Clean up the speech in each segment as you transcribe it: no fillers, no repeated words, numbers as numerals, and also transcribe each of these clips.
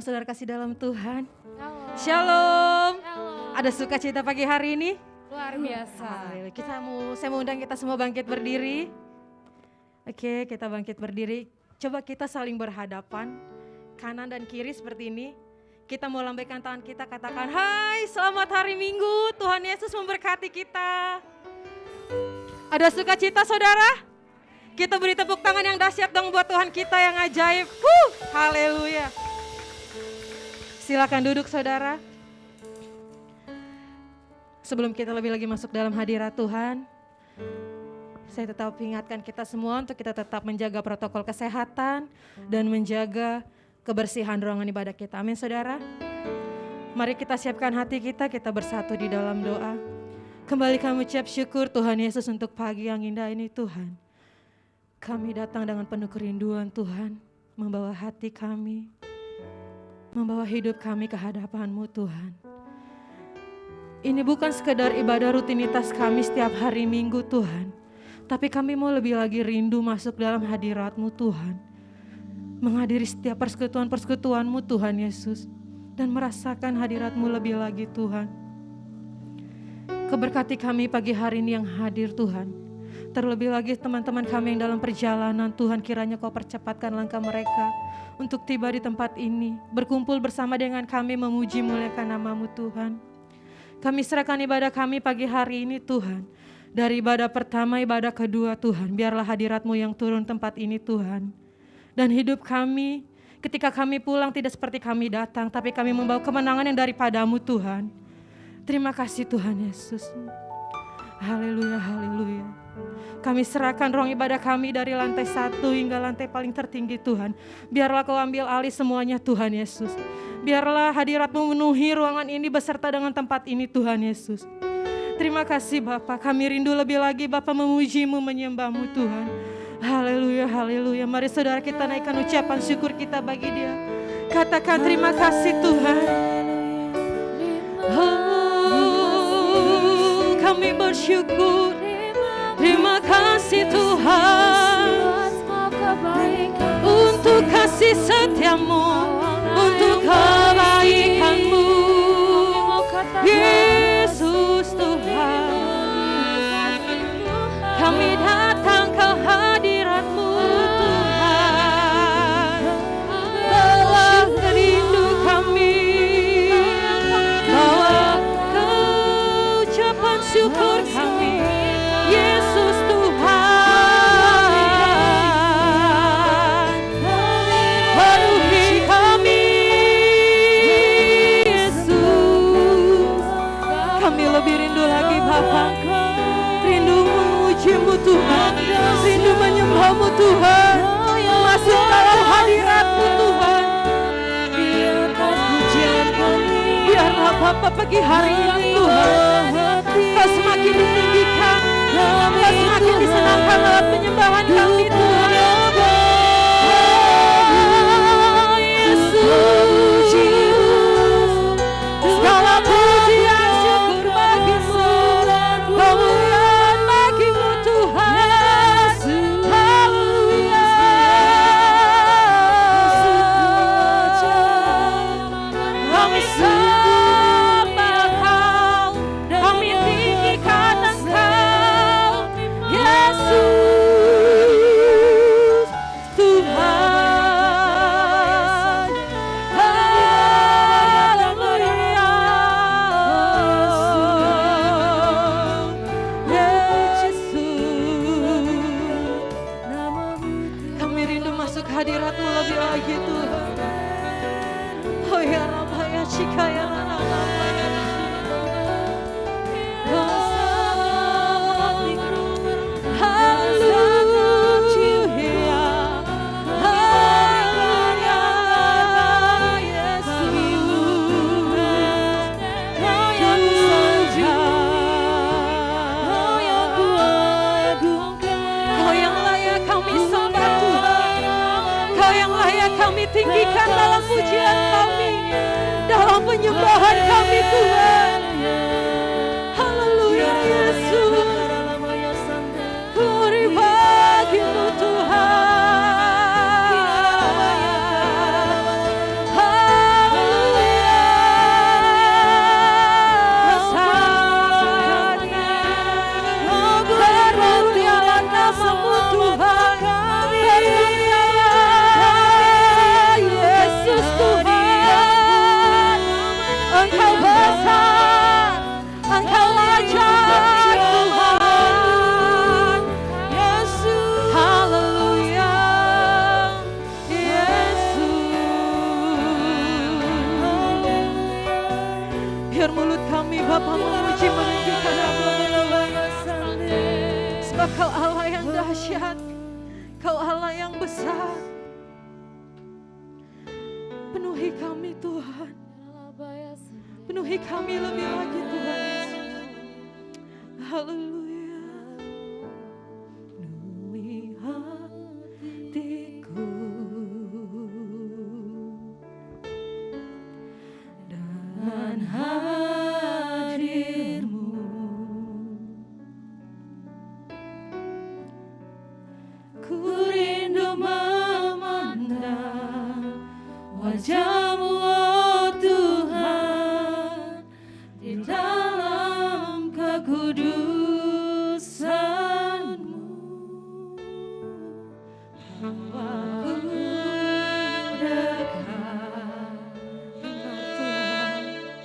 Saudara kasih dalam Tuhan. Halo. Shalom. Halo. Ada sukacita pagi hari ini? Luar biasa. Saya mau undang kita semua bangkit berdiri. Oke, kita bangkit berdiri. Coba kita saling berhadapan, kanan dan kiri seperti ini. Kita mau lambaikan tangan kita, katakan, "Hai, selamat hari Minggu. Tuhan Yesus memberkati kita." Ada sukacita, saudara? Kita beri tepuk tangan yang dahsyat dong buat Tuhan kita yang ajaib. Haleluya. Silakan duduk, saudara. Sebelum kita lebih lagi masuk dalam hadirat Tuhan, saya tetap ingatkan kita semua untuk kita tetap menjaga protokol kesehatan dan menjaga kebersihan ruangan ibadah kita. Amin, saudara. Mari kita siapkan hati kita bersatu di dalam doa. Kembali kami ucap syukur Tuhan Yesus untuk pagi yang indah ini, Tuhan. Kami datang dengan penuh kerinduan, Tuhan, membawa hati kami, membawa hidup kami ke hadapan-Mu, Tuhan. Ini bukan sekedar ibadah rutinitas kami setiap hari Minggu, Tuhan. Tapi kami mau lebih lagi rindu masuk dalam hadirat-Mu, Tuhan. Menghadiri setiap persekutuan-persekutuan-Mu, Tuhan Yesus. Dan merasakan hadirat-Mu lebih lagi, Tuhan. Keberkati kami pagi hari ini yang hadir, Tuhan. Terlebih lagi teman-teman kami yang dalam perjalanan, Tuhan, kiranya Kau percepatkan langkah mereka untuk tiba di tempat ini, berkumpul bersama dengan kami memuji muliakan nama-Mu, Tuhan. Kami serahkan ibadah kami pagi hari ini, Tuhan. Dari ibadah pertama, ibadah kedua, Tuhan, biarlah hadirat-Mu yang turun tempat ini, Tuhan. Dan hidup kami, ketika kami pulang tidak seperti kami datang, tapi kami membawa kemenangan yang daripada-Mu, Tuhan. Terima kasih Tuhan Yesus. Haleluya, haleluya. Kami serahkan ruang ibadah kami dari lantai 1 hingga lantai paling tertinggi, Tuhan. Biarlah Kau ambil alih semuanya, Tuhan Yesus. Biarlah hadirat-Mu memenuhi ruangan ini beserta dengan tempat ini, Tuhan Yesus. Terima kasih Bapa, kami rindu lebih lagi Bapa memuji-Mu, menyembah-Mu, Tuhan. Haleluya, haleluya. Mari saudara kita naikkan ucapan syukur kita bagi Dia. Katakan terima kasih Tuhan. Oh, kami bersyukur. Terima kasih Tuhan untuk kasih setia-Mu, untuk kebaikan-Mu, Yesus Tuhan. Kami datang ke hadirat-Mu, Tuhan. Bawa rindu kami, bawa ucapan syukur kami, Yesus Tuhan. Penuhi kami, Yesus. Kami lebih rindu lagi Bapa, rindu memuji-Mu Tuhan, rindu menyembah-Mu Tuhan, masuk dalam hadirat-Mu Tuhan. Biarlah Bapa pagi hari ini Tuhan, Kau semakin ditinggikan, Kau semakin disenangkan lewat penyembahan kami Tuhan. Oh, Yesus, segala pujian syukur bagi-Mu, kemuliaan bagi-Mu Tuhan. Haleluya. Kami sembah Kau, kami tinggikan Engkau, Yesus Tuhan. Haleluya. Yesus, kami rindu masuk hadirat-Mu lebih lagi Tuhan. Oh ya Rabba ya Shika ya Rabba ya kami tinggikan dalam pujian kami, dalam penyembahan kami Tuhan. Haleluya Yesus. Glory bagi-Mu Tuhan. Biar mulut kami Bapa memuji meninggikan nama-Mu. Sebab Kau Allah yang dahsyat, Kau Allah yang besar. Penuhi kami Tuhan, penuhi kami lebih lagi Tuhan Yesus. Haleluya. Penuhi hatiku dan hadir-Mu. Ku rindu memandang wajah-Mu, oh Tuhan, di dalam kekudusan-Mu. Aku dekat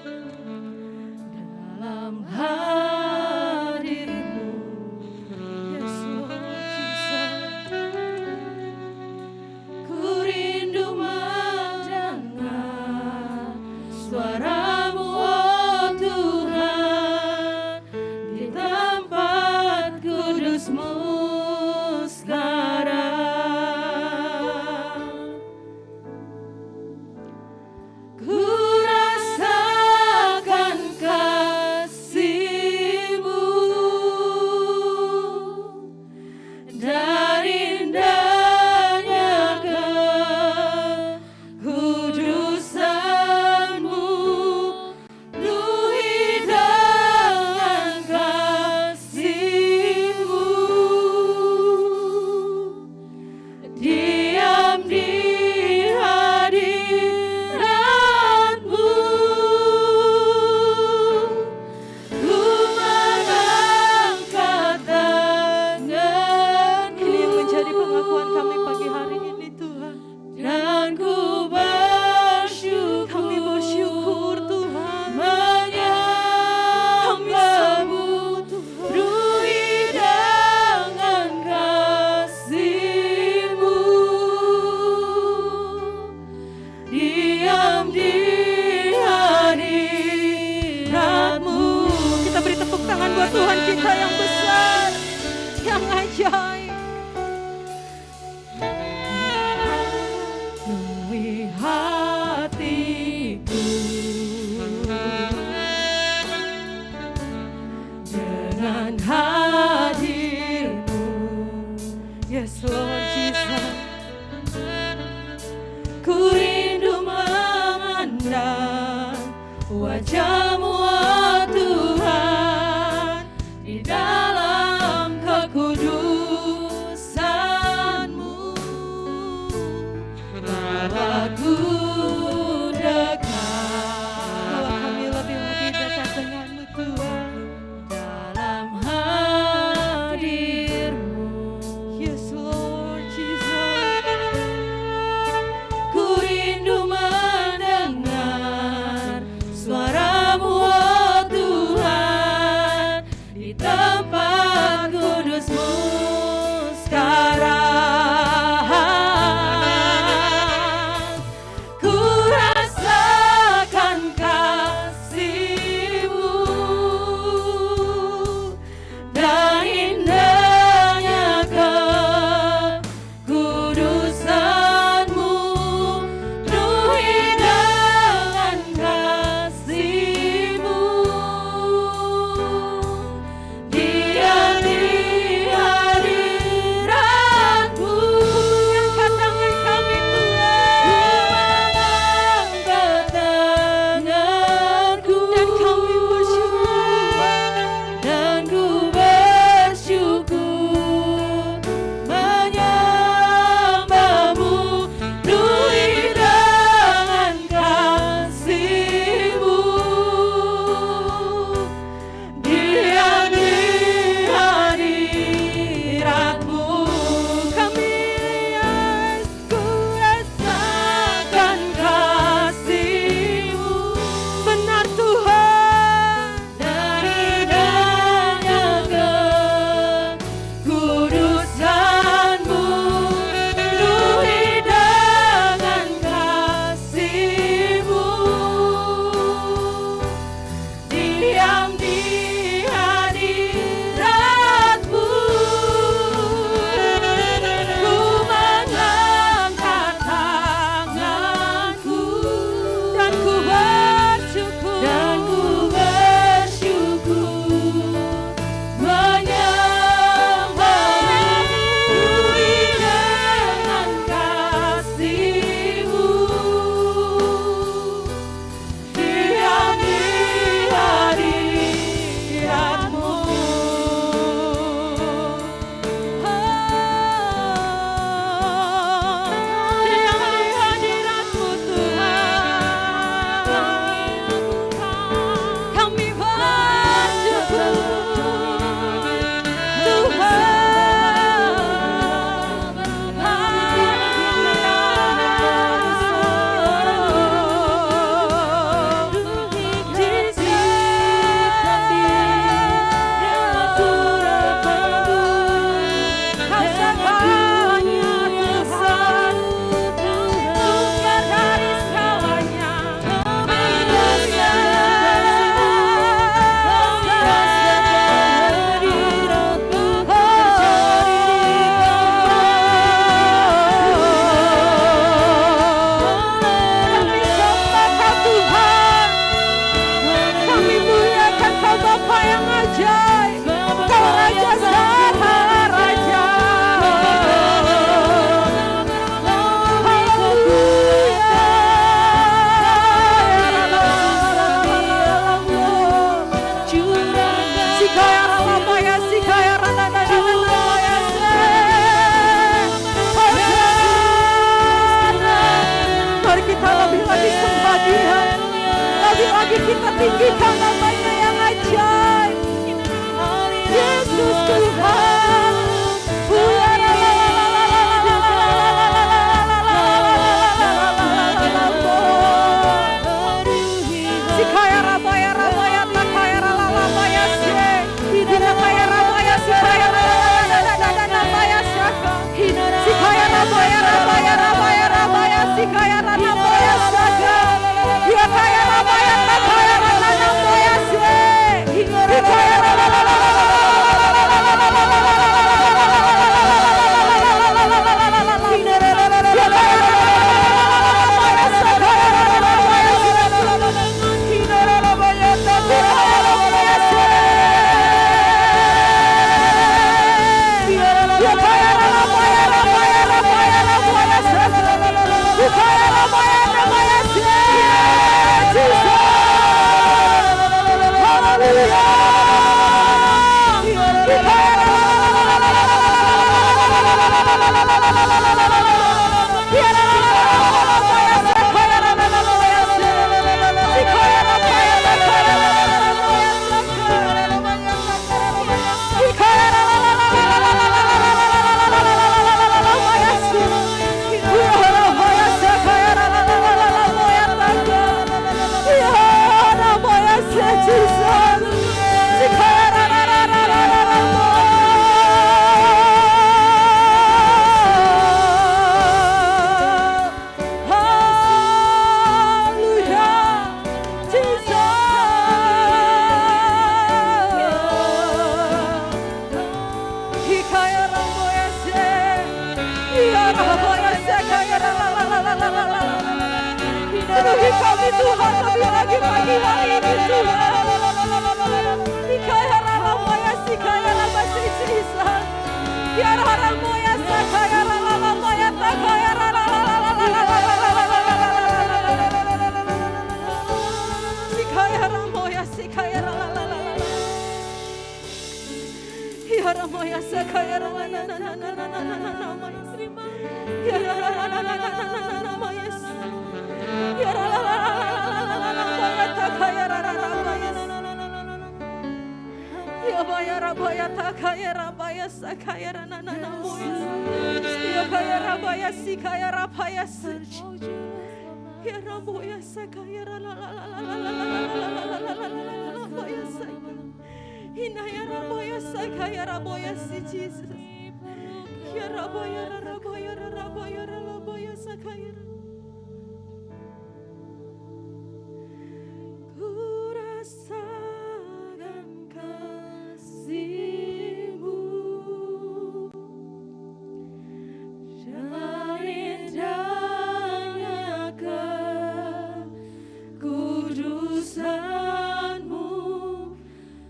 Tuhan dalam hadir-Mu. Yes, Lord Jesus. Ku rindu mendengar suara-Mu, oh Tuhan, di tempat kudus-Mu sekarang. Ku rasakan kasih-Mu dan indahnya kekudusan-Mu. Penuhi dengan kasih-Mu, diam di hadirat-Mu. Ku mengangkat tanganku. Ini yang menjadi pengakuan kami pagi hari ini Tuhan. Dan ku bersyukur, kami bersyukur Tuhan, menyembah-Mu. Penuhi dengan kasih-Mu, diam di hadirat-Mu. Kita beri tepuk tangan buat Tuhan kita yang besar, yang ajaib. Penuhi hatiku dengan hadir-Mu. Yes, Lord Jesus. Ku rindu memandang wajah-Mu, oh Tuhan, di dalam kekudusan. tinggikan nama-Nya yang ajaib. Yesus Tuhan. Sikaya rabaya rabaya takaya rabaya se. Sikaya rabaya sikaya rabaya saka. Sikaya rabaya rabaya rabaya rabaya sikaya rabaya saka. Sikaya rabaya takaya rabaya se. Sikaya penuhi kami Tuhan lebih lagi pagi hari ini Tuhan. Ikaya ralamaya sikaya ramasi Jesus. Biar haramoya sakaya ralamaya takaya sikaya ramoya sikaya ramoya sakaya ramoya Rabaya takaya rabaya sakaya ranana moya. Ya kaya rabaya sikaya rabaya search. Ya raboya sakaya rabaya sakaya. Inaya rabaya sakaya rabaya si Jesus. Ya rabaya sakaya. Ku rasakan kasih-Mu dan indahnya kekudusan-Mu,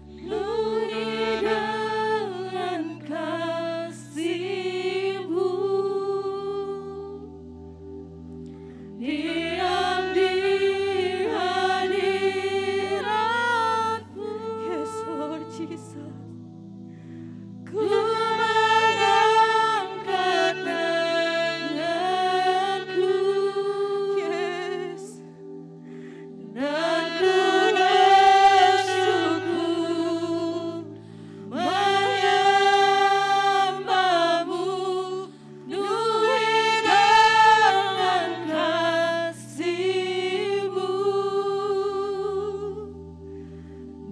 penuhi dengan kasih-Mu, diam di hadirat-Mu. Yes Lord Jesus. Ku mengangkat tanganku, yes, dan ku bersyukur menyembah-Mu, penuhi dengan kasih-Mu,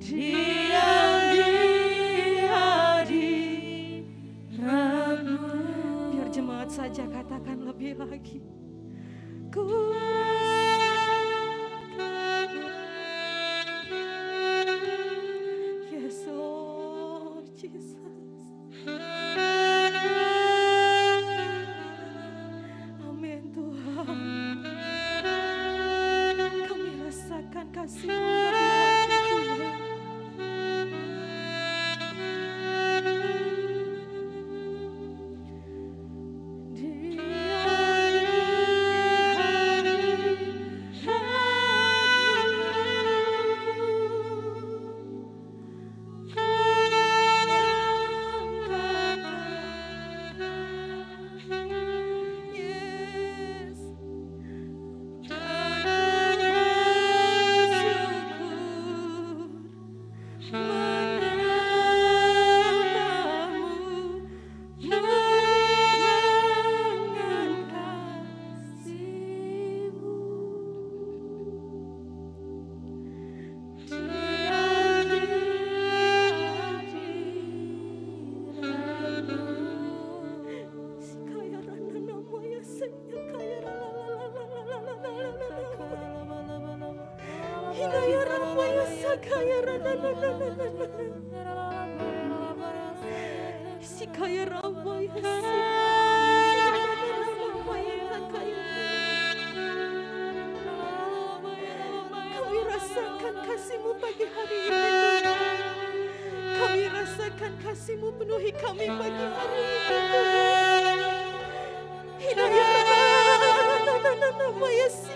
diam di hadirat-Mu. Biar jemaat saja katakan lebih lagi. Ku yes Lord Jesus. Amin Tuhan. Kami rasakan kasih-Mu lebih lagi Tuhan. Yes. Hinaya Ramaya Sakaya Sikaya Ramaya Kami rasakan kasih-Mu pagi hari ini Tuhan. Kami rasakan kasih-Mu penuhi kami pagi hari ini Tuhan. Hinaya Ramaya Sikaya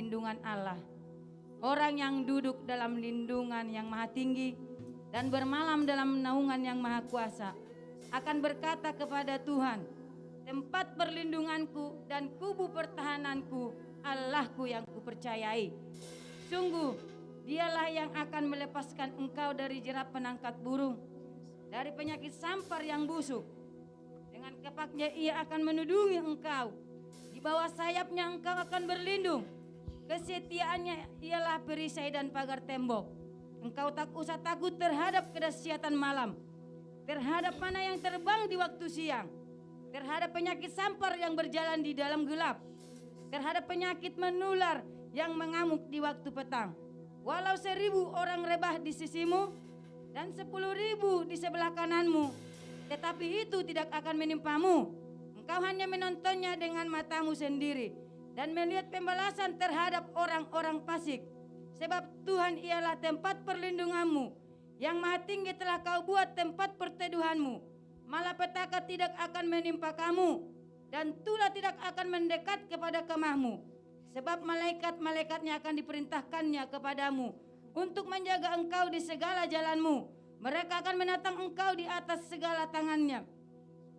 perlindungan Allah. Orang yang duduk dalam lindungan yang maha tinggi dan bermalam dalam naungan yang maha kuasa akan berkata kepada Tuhan, tempat perlindunganku dan kubu pertahananku, Allahku yang kupercayai. Sungguh dialah yang akan melepaskan engkau dari jerat penangkap burung, dari penyakit sampar yang busuk. Dengan kepaknya ia akan menudungi engkau, di bawah sayapnya engkau akan berlindung. Kesetiaannya ialah perisai dan pagar tembok. Engkau tak usah takut terhadap kedahsyatan malam, terhadap mana yang terbang di waktu siang, terhadap penyakit sampar yang berjalan di dalam gelap, terhadap penyakit menular yang mengamuk di waktu petang. Walau 1.000 orang rebah di sisimu dan 10.000 di sebelah kananmu, tetapi itu tidak akan menimpamu. Engkau hanya menontonnya dengan matamu sendiri dan melihat pembalasan terhadap orang-orang fasik. Sebab Tuhan ialah tempat perlindunganmu, yang maha tinggi telah kau buat tempat perteduhanmu. Malapetaka tidak akan menimpa kamu, dan tulah tidak akan mendekat kepada kemahmu. Sebab malaikat-malaikatnya akan diperintahkannya kepadamu untuk menjaga engkau di segala jalanmu. Mereka akan menatang engkau di atas segala tangannya,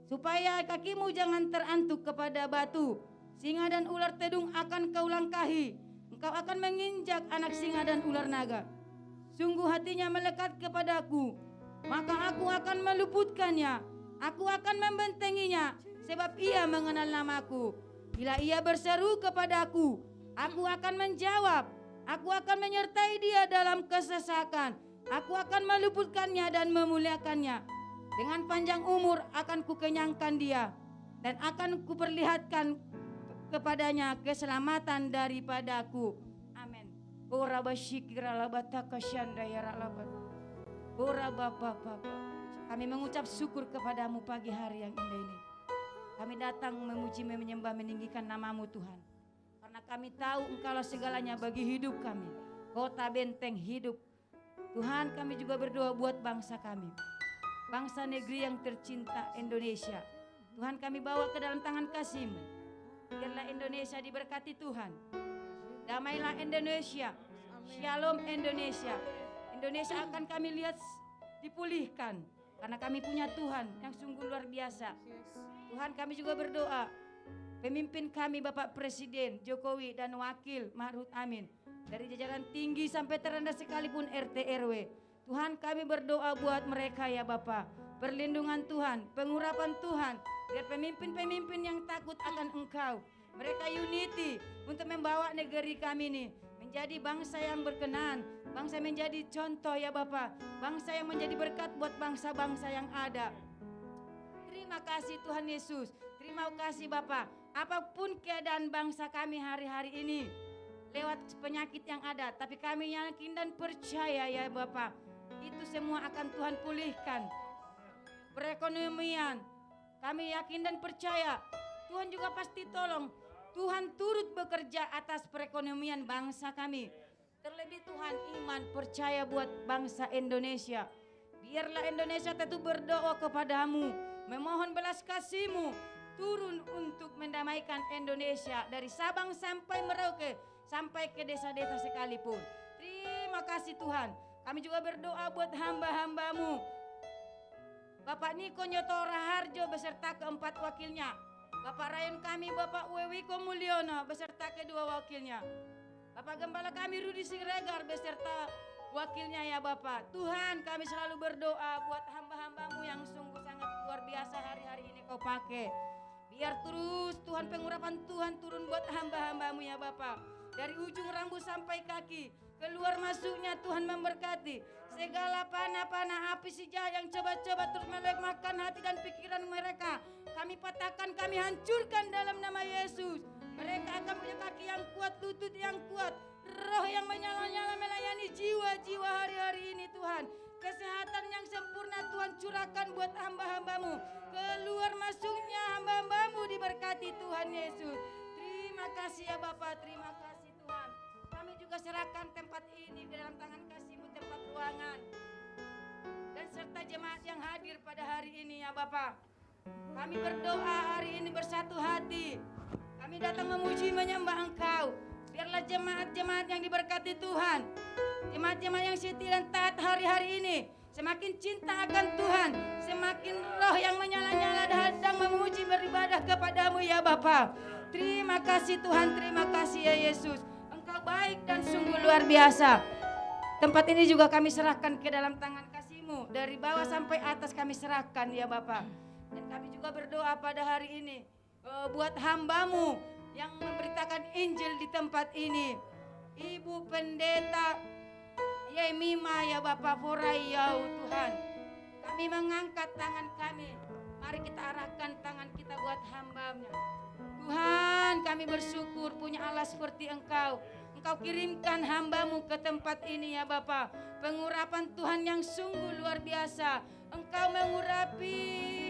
supaya kakimu jangan terantuk kepada batu. Singa dan ular tedung akan kau langkahi. Engkau akan menginjak anak singa dan ular naga. Sungguh hatinya melekat kepadaku, maka aku akan meluputkannya. Aku akan membentenginya, sebab ia mengenal namaku. Bila ia berseru kepadaku, aku akan menjawab. Aku akan menyertai dia dalam kesesakan. Aku akan meluputkannya dan memuliakannya. Dengan panjang umur akan kukenyangkan dia, dan akan kuperlihatkan kepadanya keselamatan daripadaku. Amin. Ora basyikira labataka syandaya labat. Ora bapa. Kami mengucap syukur kepadamu pagi hari yang indah ini. Kami datang memuji, menyembah, meninggikan namamu Tuhan. Karena kami tahu engkaulah segalanya bagi hidup kami. Kota benteng hidup. Tuhan, kami juga berdoa buat bangsa kami. Bangsa negeri yang tercinta Indonesia. Tuhan, kami bawa ke dalam tangan kasih-Mu. Biarlah Indonesia diberkati Tuhan. Damailah Indonesia. Shalom Indonesia. Indonesia akan kami lihat dipulihkan. Karena kami punya Tuhan yang sungguh luar biasa. Tuhan, kami juga berdoa. Pemimpin kami Bapak Presiden Jokowi dan Wakil Ma'ruf Amin. Dari jajaran tinggi sampai terendah sekalipun RT RW. Tuhan, kami berdoa buat mereka ya Bapak. Perlindungan Tuhan, pengurapan Tuhan. Biar pemimpin-pemimpin yang takut akan Engkau, mereka unity untuk membawa negeri kami ini menjadi bangsa yang berkenan, bangsa menjadi contoh ya Bapak, bangsa yang menjadi berkat buat bangsa-bangsa yang ada. Terima kasih Tuhan Yesus, terima kasih Bapak. Apapun keadaan bangsa kami hari-hari ini, lewat penyakit yang ada, tapi kami yakin dan percaya ya Bapak, itu semua akan Tuhan pulihkan. Perekonomian, kami yakin dan percaya Tuhan juga pasti tolong. Tuhan turut bekerja atas perekonomian bangsa kami. Terlebih Tuhan, iman percaya buat bangsa Indonesia. Biarlah Indonesia tetap berdoa kepadamu, memohon belas kasih-Mu turun untuk mendamaikan Indonesia dari Sabang sampai Merauke, sampai ke desa-desa sekalipun. Terima kasih Tuhan. Kami juga berdoa buat hamba-hamba-Mu, Bapak Niko Nyoto Raharjo beserta keempat wakilnya, Bapak Rayon kami Bapak Wewiko Mulyono beserta kedua wakilnya, Bapak Gembala kami Rudi Siregar beserta wakilnya ya Bapak. Tuhan, kami selalu berdoa buat hamba-hamba-Mu yang sungguh sangat luar biasa hari-hari ini Kau pakai. Biar terus Tuhan pengurapan Tuhan turun buat hamba-hamba-Mu ya Bapak. Dari ujung rambut sampai kaki, keluar masuknya Tuhan memberkati. Segala panah-panah api si jahat yang coba-coba terus melemahkan hati dan pikiran mereka, kami patahkan, kami hancurkan dalam nama Yesus. Mereka akan punya kaki yang kuat, lutut yang kuat, roh yang menyala-nyala melayani jiwa-jiwa hari-hari ini Tuhan. Kesehatan yang sempurna Tuhan curahkan buat hamba-hamba-Mu. Keluar masuknya hamba-hamba-Mu diberkati Tuhan Yesus. Terima kasih ya Bapak, terima kasih Tuhan. Kami juga serahkan tempat ini ke dalam tangan kasih-Mu, tempat ruangan dan serta jemaat yang hadir pada hari ini ya Bapak. Kami berdoa hari ini bersatu hati. Kami datang memuji menyembah Engkau Biarlah jemaat-jemaat yang diberkati Tuhan, jemaat-jemaat yang setia dan taat hari-hari ini semakin cinta akan Tuhan, semakin roh yang menyala-nyala sedang memuji beribadah kepadamu ya Bapa. Terima kasih Tuhan, terima kasih ya Yesus. Engkau baik dan sungguh luar biasa. Tempat ini juga kami serahkan ke dalam tangan kasih-Mu. Dari bawah sampai atas kami serahkan ya Bapa. Dan kami juga berdoa pada hari ini buat hamba-Mu yang memberitakan Injil di tempat ini. Ibu Pendeta Yemima ya Bapak Forayau Tuhan. Kami mengangkat tangan kami. Mari kita arahkan tangan kita buat hamba-Nya. Tuhan, kami bersyukur punya Allah seperti Engkau. Engkau kirimkan hamba-Mu ke tempat ini ya Bapak. Pengurapan Tuhan yang sungguh luar biasa. Engkau mengurapi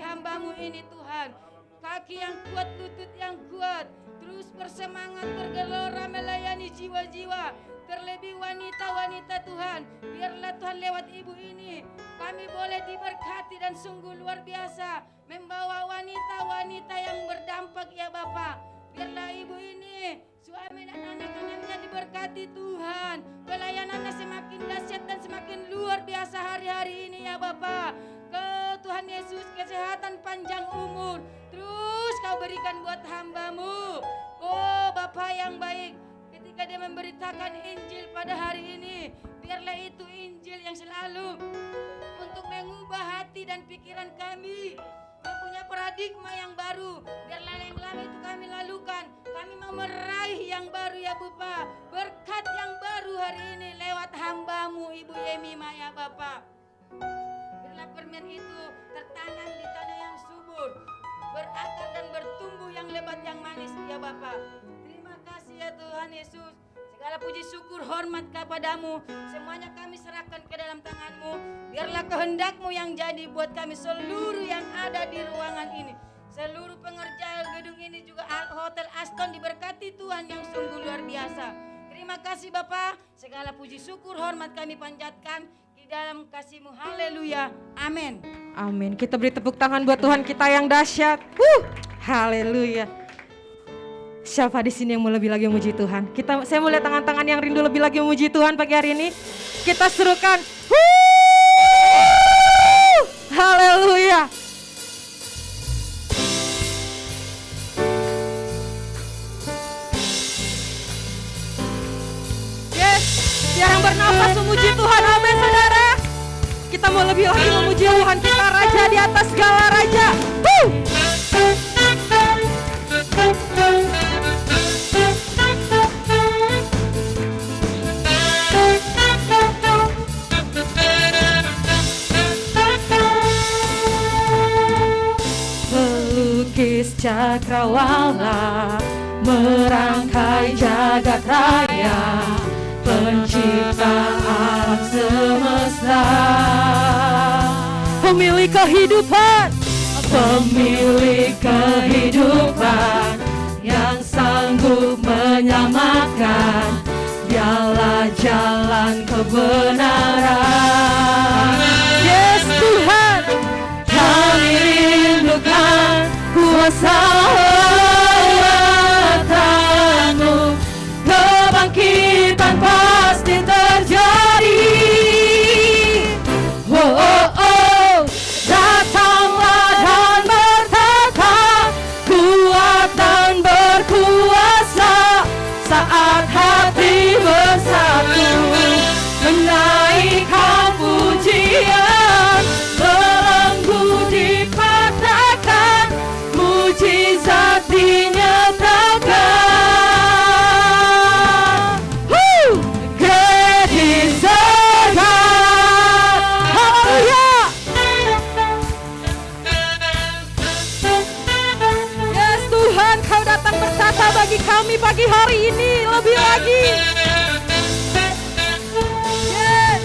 hamba-Mu ini Tuhan. Kaki yang kuat, lutut yang kuat. Terus bersemangat bergelora melayani jiwa-jiwa. Terlebih wanita-wanita Tuhan. Biarlah Tuhan lewat ibu ini kami boleh diberkati dan sungguh luar biasa. Membawa wanita-wanita yang berdampak ya Bapak. Biarlah ibu ini, suami dan anak-anaknya diberkati Tuhan. Pelayanannya semakin dahsyat dan semakin luar biasa hari-hari ini ya Bapak. Ke Tuhan Yesus kesehatan panjang umur. Terus kau berikan buat hamba-Mu. Oh Bapa yang baik. Ketika dia memberitakan Injil pada hari ini, biarlah itu Injil yang selalu untuk mengubah hati dan pikiran kami, mempunyai paradigma yang baru. Biarlah yang lama itu kami lalukan, kami mau meraih yang baru ya Bapa. Berkat yang baru hari ini lewat hamba-Mu Ibu Yemima ya Bapa. Biarlah permen itu tertanam di tanah yang subur, berakar dan bertumbuh yang lebat yang manis ya Bapa. Kasih ya Tuhan Yesus. Segala puji syukur hormat kepadamu. Semuanya kami serahkan ke dalam tangan-Mu. Biarlah kehendak-Mu yang jadi buat kami seluruh yang ada di ruangan ini. Seluruh pengerja gedung ini juga Hotel Aston diberkati Tuhan yang sungguh luar biasa. Terima kasih Bapa. Segala puji syukur hormat kami panjatkan di dalam kasih-Mu. Haleluya. Amin. Amin. Kita beri tepuk tangan buat Tuhan kita yang dahsyat. Haleluya. Siapa di sini yang mau lebih lagi memuji Tuhan? Saya mau lihat tangan-tangan yang rindu lebih lagi memuji Tuhan pagi hari ini. Kita serukan. Haleluya. Yes, yang bernafas memuji Tuhan. Amin saudara. Kita mau lebih lagi memuji Tuhan kita, Raja di atas segala raja. Pelukis cakrawala, merangkai jagat raya, pencipta alam semesta, pemilik kehidupan, yang sanggup menyelamatkan. Dialah jalan kebenaran. Yes Tuhan, kami rindukan kuasa kekuatan-Mu. Kebangkitan pasti terjadi. Datanglah dan bertata, kuat dan berkuasa. Saat hati bersatu, menaikkan pujian, belenggu dipatahkan, mujizat dinyatakan. Great is our God. Haleluya. Yes Tuhan, Kau datang bertata bagi kami pagi hari ini lebih lagi. Yes.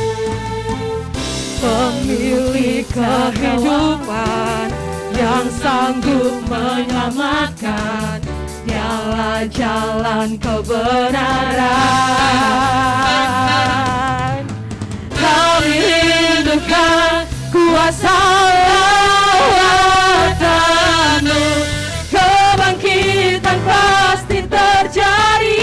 Pemilik kehidupan, yang sanggup menyelamatkan. Dialah jalan kebenaran. Kami rindukan kuasa lawatan-Mu. Kebangkitan pasti terjadi.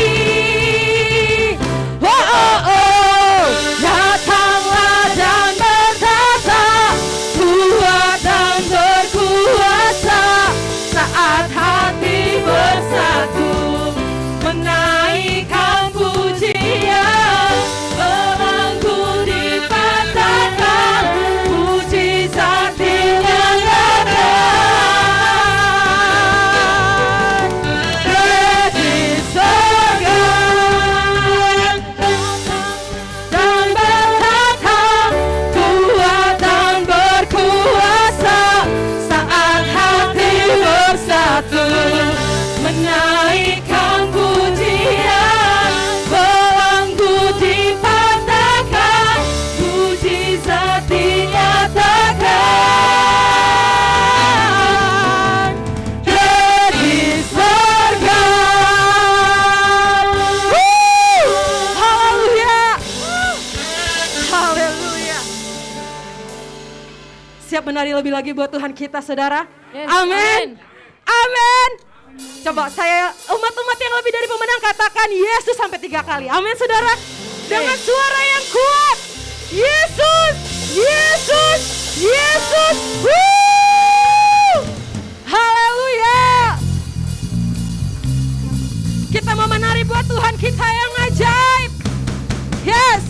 siap menari lebih lagi buat Tuhan kita, saudara? Yes, Amin. Amin. Coba saya, umat-umat yang lebih dari pemenang katakan Yesus sampai 3 kali. Amin, saudara. Dengan suara yang kuat. Yesus, Yesus, Yesus. Woo! Haleluya. Kita mau menari buat Tuhan kita yang ajaib. Yes.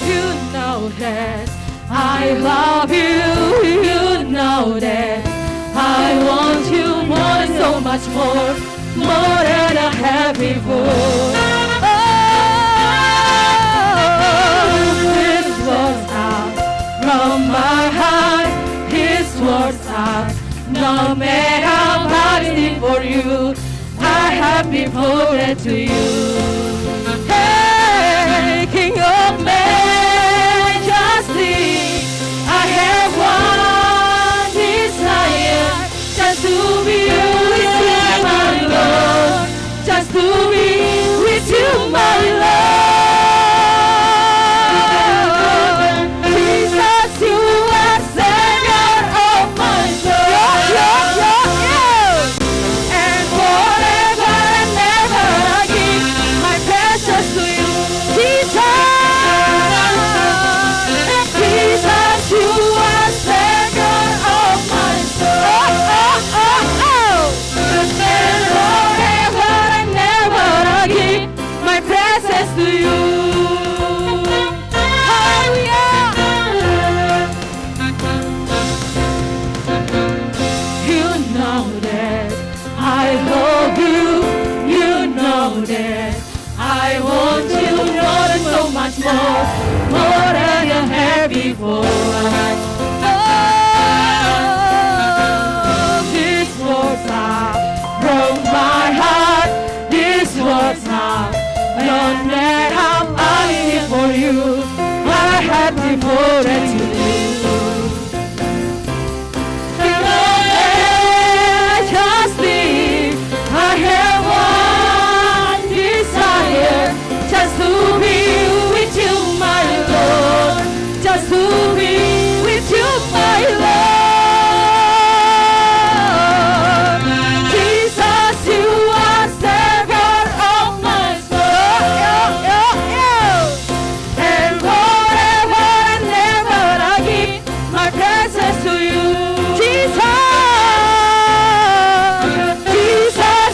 You know that I love you. You know that I want you more, so much more, more than I have before. His words out from my heart. His words out. No matter how hard it is for you, I have been devoted to you. Hey, King of Majesty, I have one desire, just to be with you, my Lord, just to be with you, my Lord. Jesus, you are Savior of my soul. And forever and ever I give my precious to you. Jesus, you are Savior of my soul. And forever and ever I give my precious to you. You know that I love you. You know that I want you more and so much more, more than you had before. Oh, these words are from my heart. These words are not that I'm asking for you. I have devoted to you. I have one desire, just to be with you, my Lord, just to be with you, my Lord. Jesus, you are Savior of my soul. And forever and ever I give my praises to you. Jesus.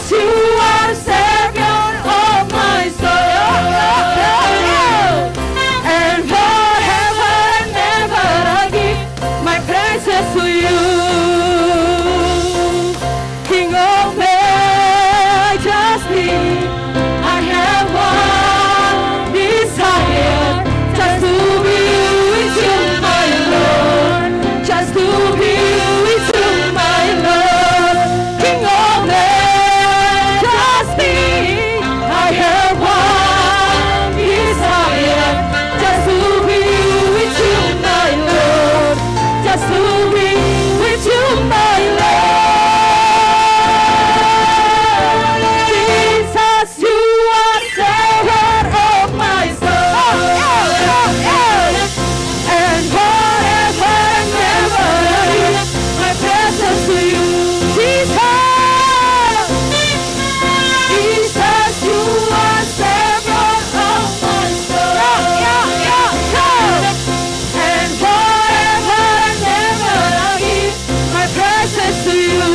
You are Savior of my soul, and forever and ever I give my praises to you, King of Majesty. I have one desire, just to be with you, my Lord, just to be with you, my Lord, King of I have one desire, just to be with you, my Lord, just to be with you, my Lord. Jesus, you are Savior of my soul, and forever and ever my praises to you, Jesus. You are Savior of my soul, and forever and ever I give my praises to you,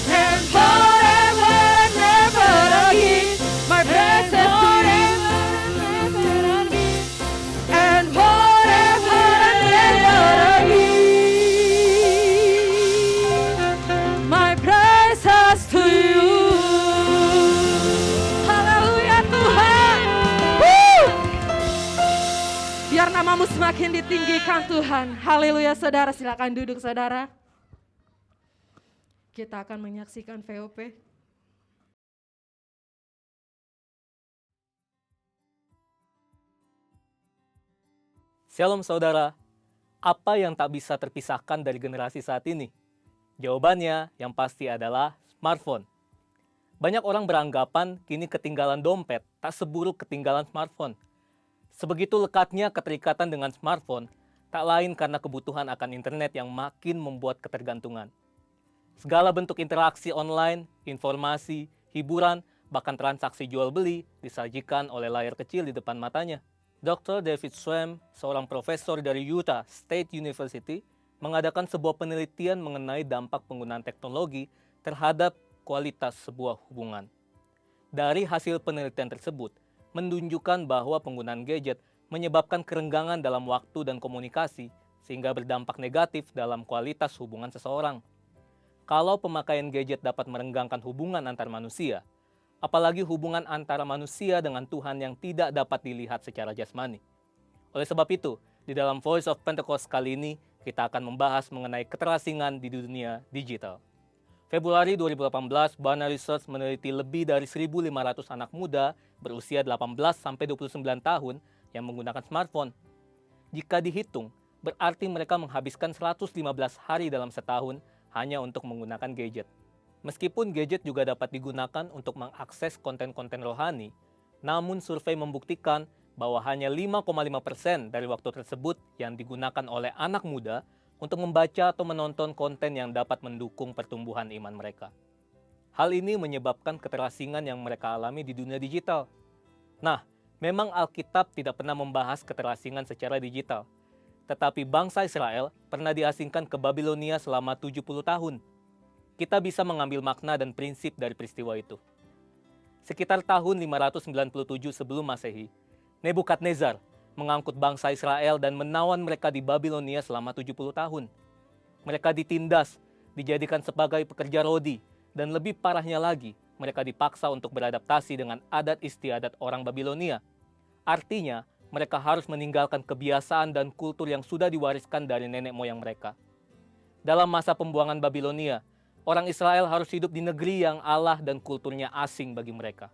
and forever and ever I give my praises to you, and forever and ever I give my praises to you. Biar namamu semakin ditinggikan Tuhan. Haleluya, saudara. Silakan duduk, saudara. Kita akan menyaksikan VOP. Shalom saudara, apa yang tak bisa terpisahkan dari generasi saat ini? Jawabannya yang pasti adalah smartphone. Banyak orang beranggapan kini ketinggalan dompet tak seburuk ketinggalan smartphone. Sebegitu lekatnya keterikatan dengan smartphone, tak lain karena kebutuhan akan internet yang makin membuat ketergantungan. Segala bentuk interaksi online, informasi, hiburan, bahkan transaksi jual-beli disajikan oleh layar kecil di depan matanya. Dr. David Schwem, seorang profesor dari Utah State University, mengadakan sebuah penelitian mengenai dampak penggunaan teknologi terhadap kualitas sebuah hubungan. Dari hasil penelitian tersebut, menunjukkan bahwa penggunaan gadget menyebabkan kerenggangan dalam waktu dan komunikasi, sehingga berdampak negatif dalam kualitas hubungan seseorang. Kalau pemakaian gadget dapat merenggangkan hubungan antar manusia, apalagi hubungan antara manusia dengan Tuhan yang tidak dapat dilihat secara jasmani. Oleh sebab itu, di dalam Voice of Pentecost kali ini, kita akan membahas mengenai keterasingan di dunia digital. Februari 2018, Barna Research meneliti lebih dari 1.500 anak muda berusia 18-29 tahun yang menggunakan smartphone. Jika dihitung, berarti mereka menghabiskan 115 hari dalam setahun hanya untuk menggunakan gadget. Meskipun gadget juga dapat digunakan untuk mengakses konten-konten rohani, namun survei membuktikan bahwa hanya 5,5% dari waktu tersebut yang digunakan oleh anak muda untuk membaca atau menonton konten yang dapat mendukung pertumbuhan iman mereka. Hal ini menyebabkan keterasingan yang mereka alami di dunia digital. Nah, memang Alkitab tidak pernah membahas keterasingan secara digital, tetapi bangsa Israel pernah diasingkan ke Babilonia selama 70 tahun. Kita bisa mengambil makna dan prinsip dari peristiwa itu. Sekitar tahun 597 sebelum Masehi, Nebukadnezar mengangkut bangsa Israel dan menawan mereka di Babilonia selama 70 tahun. Mereka ditindas, dijadikan sebagai pekerja rodi, dan lebih parahnya lagi, mereka dipaksa untuk beradaptasi dengan adat istiadat orang Babilonia. Artinya, mereka harus meninggalkan kebiasaan dan kultur yang sudah diwariskan dari nenek moyang mereka. Dalam masa pembuangan Babilonia, orang Israel harus hidup di negeri yang Allah dan kulturnya asing bagi mereka.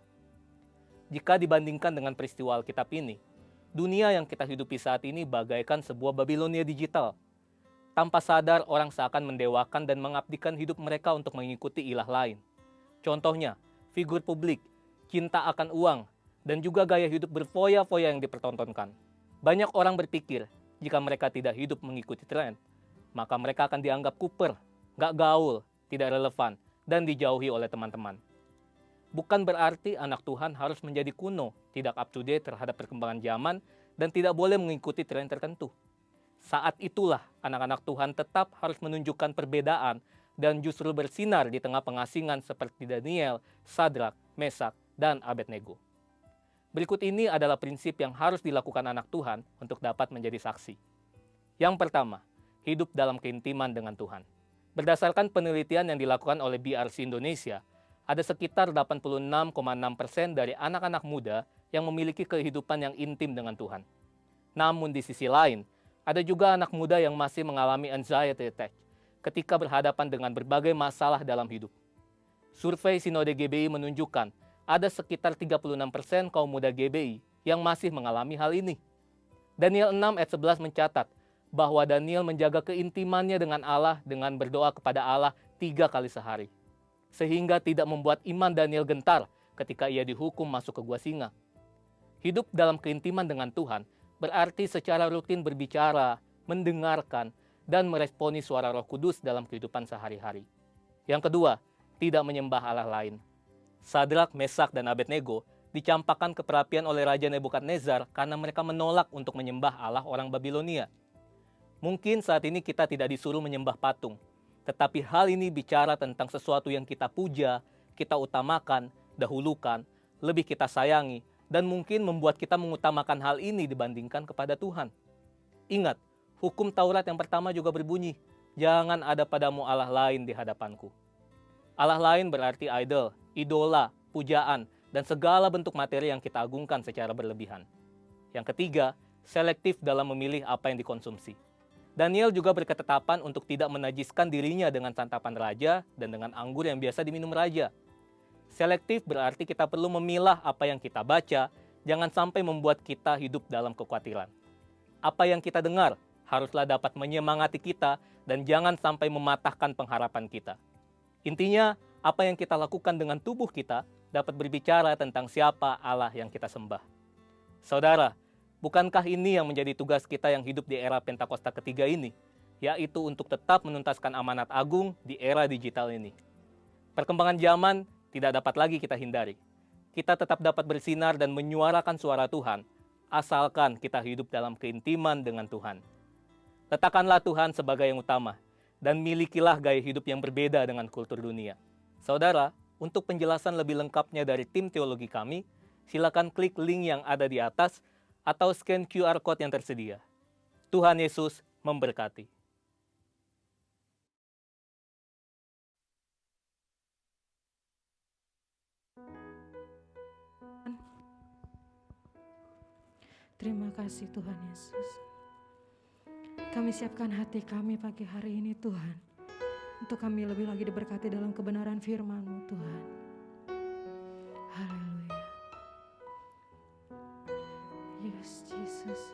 Jika dibandingkan dengan peristiwa Alkitab ini, dunia yang kita hidupi saat ini bagaikan sebuah Babilonia digital. Tanpa sadar, orang seakan mendewakan dan mengabdikan hidup mereka untuk mengikuti ilah lain. Contohnya, figur publik, cinta akan uang, dan juga gaya hidup berfoya-foya yang dipertontonkan. Banyak orang berpikir, jika mereka tidak hidup mengikuti tren, maka mereka akan dianggap kuper, gak gaul, tidak relevan, dan dijauhi oleh teman-teman. Bukan berarti anak Tuhan harus menjadi kuno, tidak up to date terhadap perkembangan zaman, dan tidak boleh mengikuti tren tertentu. Saat itulah anak-anak Tuhan tetap harus menunjukkan perbedaan dan justru bersinar di tengah pengasingan seperti Daniel, Sadrak, Mesak, dan Abednego. Berikut ini adalah prinsip yang harus dilakukan anak Tuhan untuk dapat menjadi saksi. Yang pertama, hidup dalam keintiman dengan Tuhan. Berdasarkan penelitian yang dilakukan oleh BRC Indonesia, ada sekitar 86,6% dari anak-anak muda yang memiliki kehidupan yang intim dengan Tuhan. Namun di sisi lain, ada juga anak muda yang masih mengalami anxiety attack ketika berhadapan dengan berbagai masalah dalam hidup. Survei Sinode GBI menunjukkan ada sekitar 36% kaum muda GBI yang masih mengalami hal ini. Daniel 6 ayat 11 mencatat bahwa Daniel menjaga keintimannya dengan Allah dengan berdoa kepada Allah 3 kali sehari, sehingga tidak membuat iman Daniel gentar ketika ia dihukum masuk ke gua singa. Hidup dalam keintiman dengan Tuhan berarti secara rutin berbicara, mendengarkan, dan meresponi suara Roh Kudus dalam kehidupan sehari-hari. Yang kedua, tidak menyembah Allah lain. Sadrak, Mesak, dan Abednego dicampakkan ke perapian oleh Raja Nebukadnezar karena mereka menolak untuk menyembah Allah orang Babilonia. Mungkin saat ini kita tidak disuruh menyembah patung, tetapi hal ini bicara tentang sesuatu yang kita puja, kita utamakan, dahulukan, lebih kita sayangi, dan mungkin membuat kita mengutamakan hal ini dibandingkan kepada Tuhan. Ingat, hukum Taurat yang pertama juga berbunyi, jangan ada padamu Allah lain di hadapanku. Allah lain berarti idol, idola, pujaan, dan segala bentuk materi yang kita agungkan secara berlebihan. Yang ketiga, selektif dalam memilih apa yang dikonsumsi. Daniel juga berketetapan untuk tidak menajiskan dirinya dengan santapan raja dan dengan anggur yang biasa diminum raja. Selektif berarti kita perlu memilah apa yang kita baca, jangan sampai membuat kita hidup dalam kekhawatiran. Apa yang kita dengar haruslah dapat menyemangati kita dan jangan sampai mematahkan pengharapan kita. Intinya, apa yang kita lakukan dengan tubuh kita dapat berbicara tentang siapa Allah yang kita sembah. Saudara, bukankah ini yang menjadi tugas kita yang hidup di era Pentakosta ketiga ini, yaitu untuk tetap menuntaskan amanat agung di era digital ini. Perkembangan zaman tidak dapat lagi kita hindari. Kita tetap dapat bersinar dan menyuarakan suara Tuhan, asalkan kita hidup dalam keintiman dengan Tuhan. Letakkanlah Tuhan sebagai yang utama, dan milikilah gaya hidup yang berbeda dengan kultur dunia. Saudara, untuk penjelasan lebih lengkapnya dari tim teologi kami, silakan klik link yang ada di atas atau scan QR Code yang tersedia. Tuhan Yesus memberkati. Terima kasih Tuhan Yesus. Kami siapkan hati kami pagi hari ini Tuhan, untuk kami lebih lagi diberkati dalam kebenaran firman-Mu Tuhan. Haleluya. Yes, Jesus.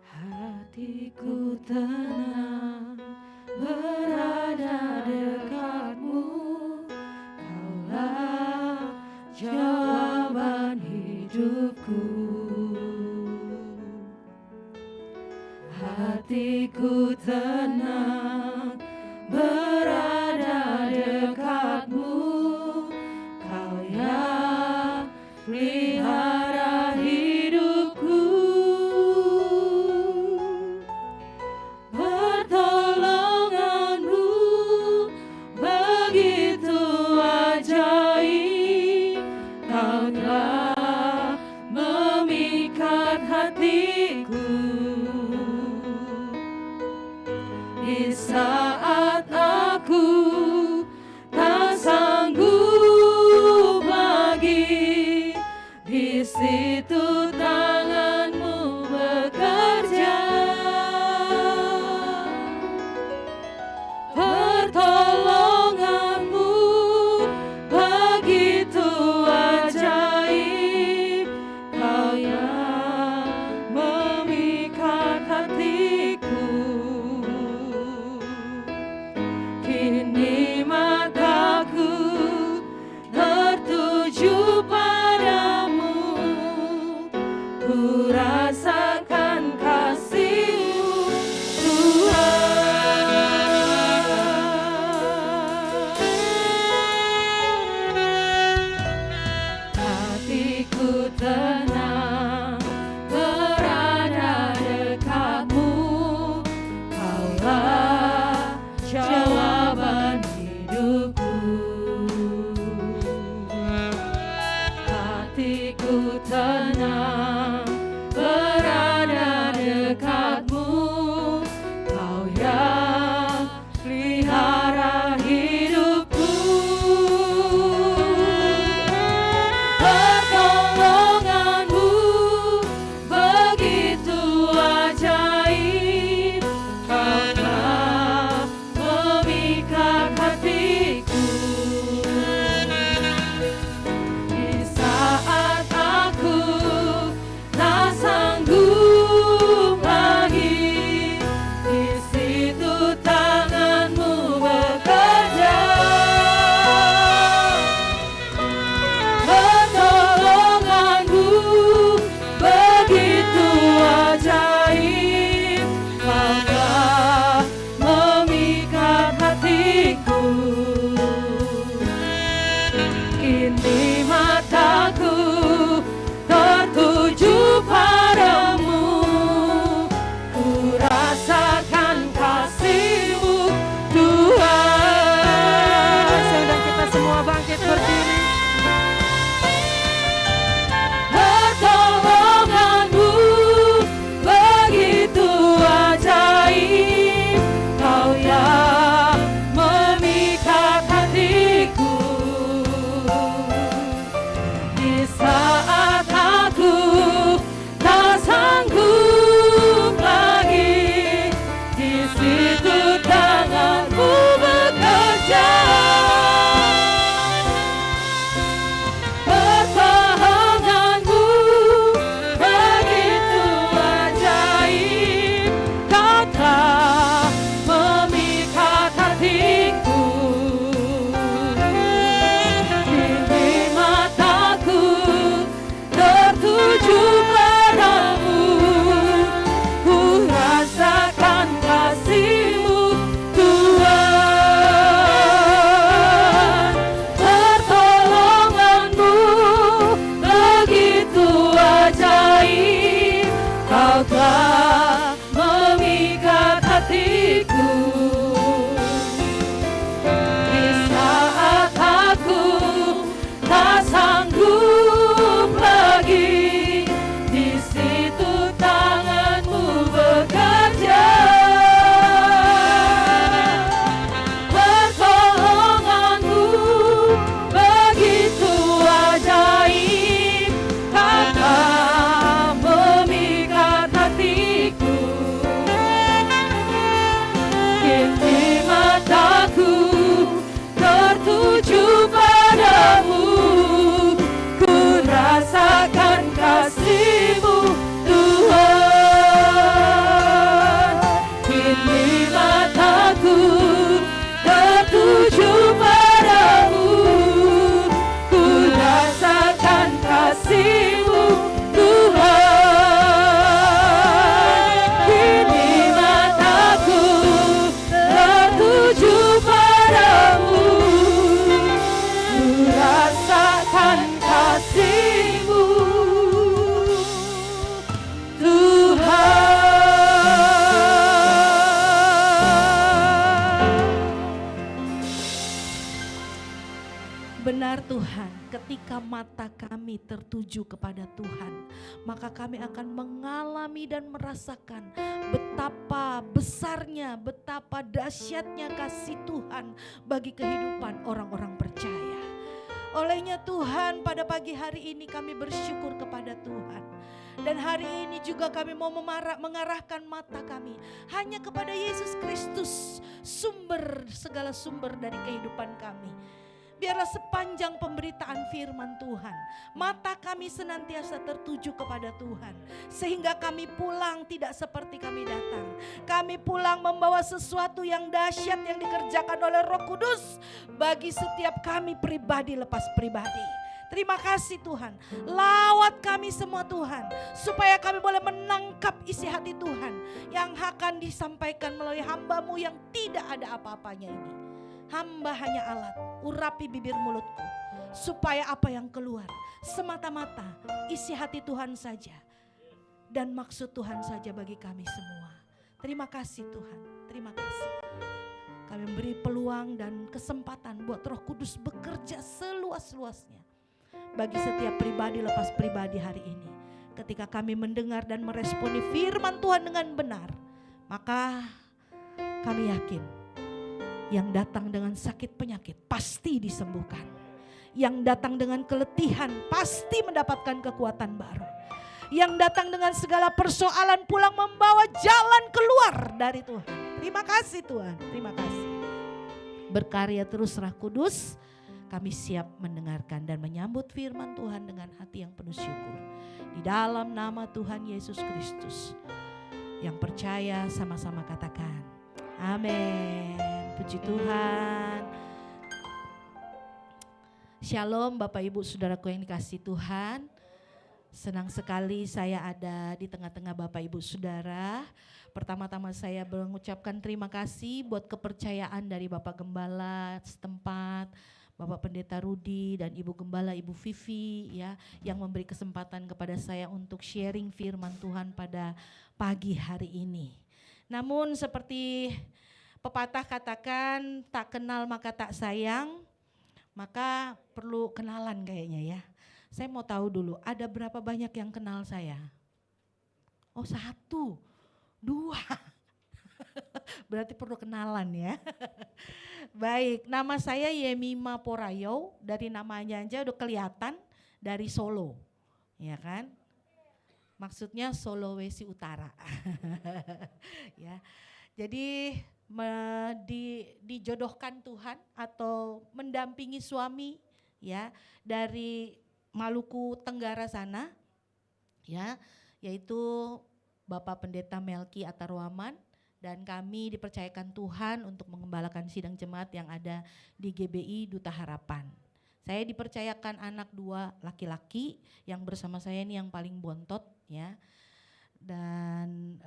Hatiku tenang berada dekat-Mu, Kaulah jawaban hidupku. Hatiku tenang berada dekat-Mu, Kau yang pelihara hidupku. Pertolongan-Mu begitu ajaib, Kau telah memikat hatiku. Di saat aku tak sanggup lagi, di situ tangan-Mu bekerja. Pertolongan-Mu begitu ajaib, Kau yang memikat hatiku. Benar Tuhan, ketika mata kami tertuju kepada Tuhan, maka kami akan mengalami dan merasakan betapa besarnya, betapa dahsyatnya kasih Tuhan bagi kehidupan orang-orang percaya. Olehnya Tuhan, pada pagi hari ini kami bersyukur kepada Tuhan. Dan hari ini juga kami mau mengarahkan mata kami hanya kepada Yesus Kristus, segala sumber dari kehidupan kami. Biarlah sepanjang pemberitaan firman Tuhan, mata kami senantiasa tertuju kepada Tuhan. Sehingga kami pulang tidak seperti kami datang. Kami pulang membawa sesuatu yang dahsyat yang dikerjakan oleh Roh Kudus bagi setiap kami pribadi lepas pribadi. Terima kasih Tuhan, lawat kami semua Tuhan, supaya kami boleh menangkap isi hati Tuhan yang akan disampaikan melalui hamba-Mu yang tidak ada apa-apanya ini. Hamba hanya alat, urapi bibir mulutku, supaya apa yang keluar semata-mata isi hati Tuhan saja dan maksud Tuhan saja bagi kami semua. Terima kasih Tuhan, terima kasih. Kami memberi peluang dan kesempatan buat Roh Kudus bekerja seluas-luasnya bagi setiap pribadi lepas pribadi hari ini. Ketika kami mendengar dan meresponi firman Tuhan dengan benar, maka kami yakin yang datang dengan sakit penyakit pasti disembuhkan. Yang datang dengan keletihan pasti mendapatkan kekuatan baru. Yang datang dengan segala persoalan pulang membawa jalan keluar dari Tuhan. Terima kasih Tuhan, terima kasih. Berkarya terus Roh Kudus, kami siap mendengarkan dan menyambut firman Tuhan dengan hati yang penuh syukur. Di dalam nama Tuhan Yesus Kristus. Yang percaya sama-sama katakan amin. Puji Tuhan. Shalom Bapak Ibu Saudaraku yang dikasihi Tuhan. Senang sekali saya ada di tengah-tengah Bapak Ibu Saudara. Pertama-tama saya mengucapkan terima kasih buat kepercayaan dari Bapak Gembala setempat, Bapak Pendeta Rudi dan Ibu Gembala Ibu Vivi ya, yang memberi kesempatan kepada saya untuk sharing firman Tuhan pada pagi hari ini. Namun seperti pepatah katakan, tak kenal maka tak sayang, maka perlu kenalan kayaknya ya. Saya mau tahu dulu, ada berapa banyak yang kenal saya? Oh 1, 2, berarti perlu kenalan ya. Baik, nama saya Yemima Porayo, dari namanya aja udah kelihatan dari Solo, ya kan? Maksudnya Sulawesi Utara. Ya, jadi dijodohkan Tuhan atau mendampingi suami ya dari Maluku Tenggara sana ya, yaitu Bapak Pendeta Melki Atarwaman, dan kami dipercayakan Tuhan untuk mengembalakan sidang jemaat yang ada di GBI Duta Harapan. Saya dipercayakan anak 2 laki-laki yang bersama saya ini yang paling bontot ya, dan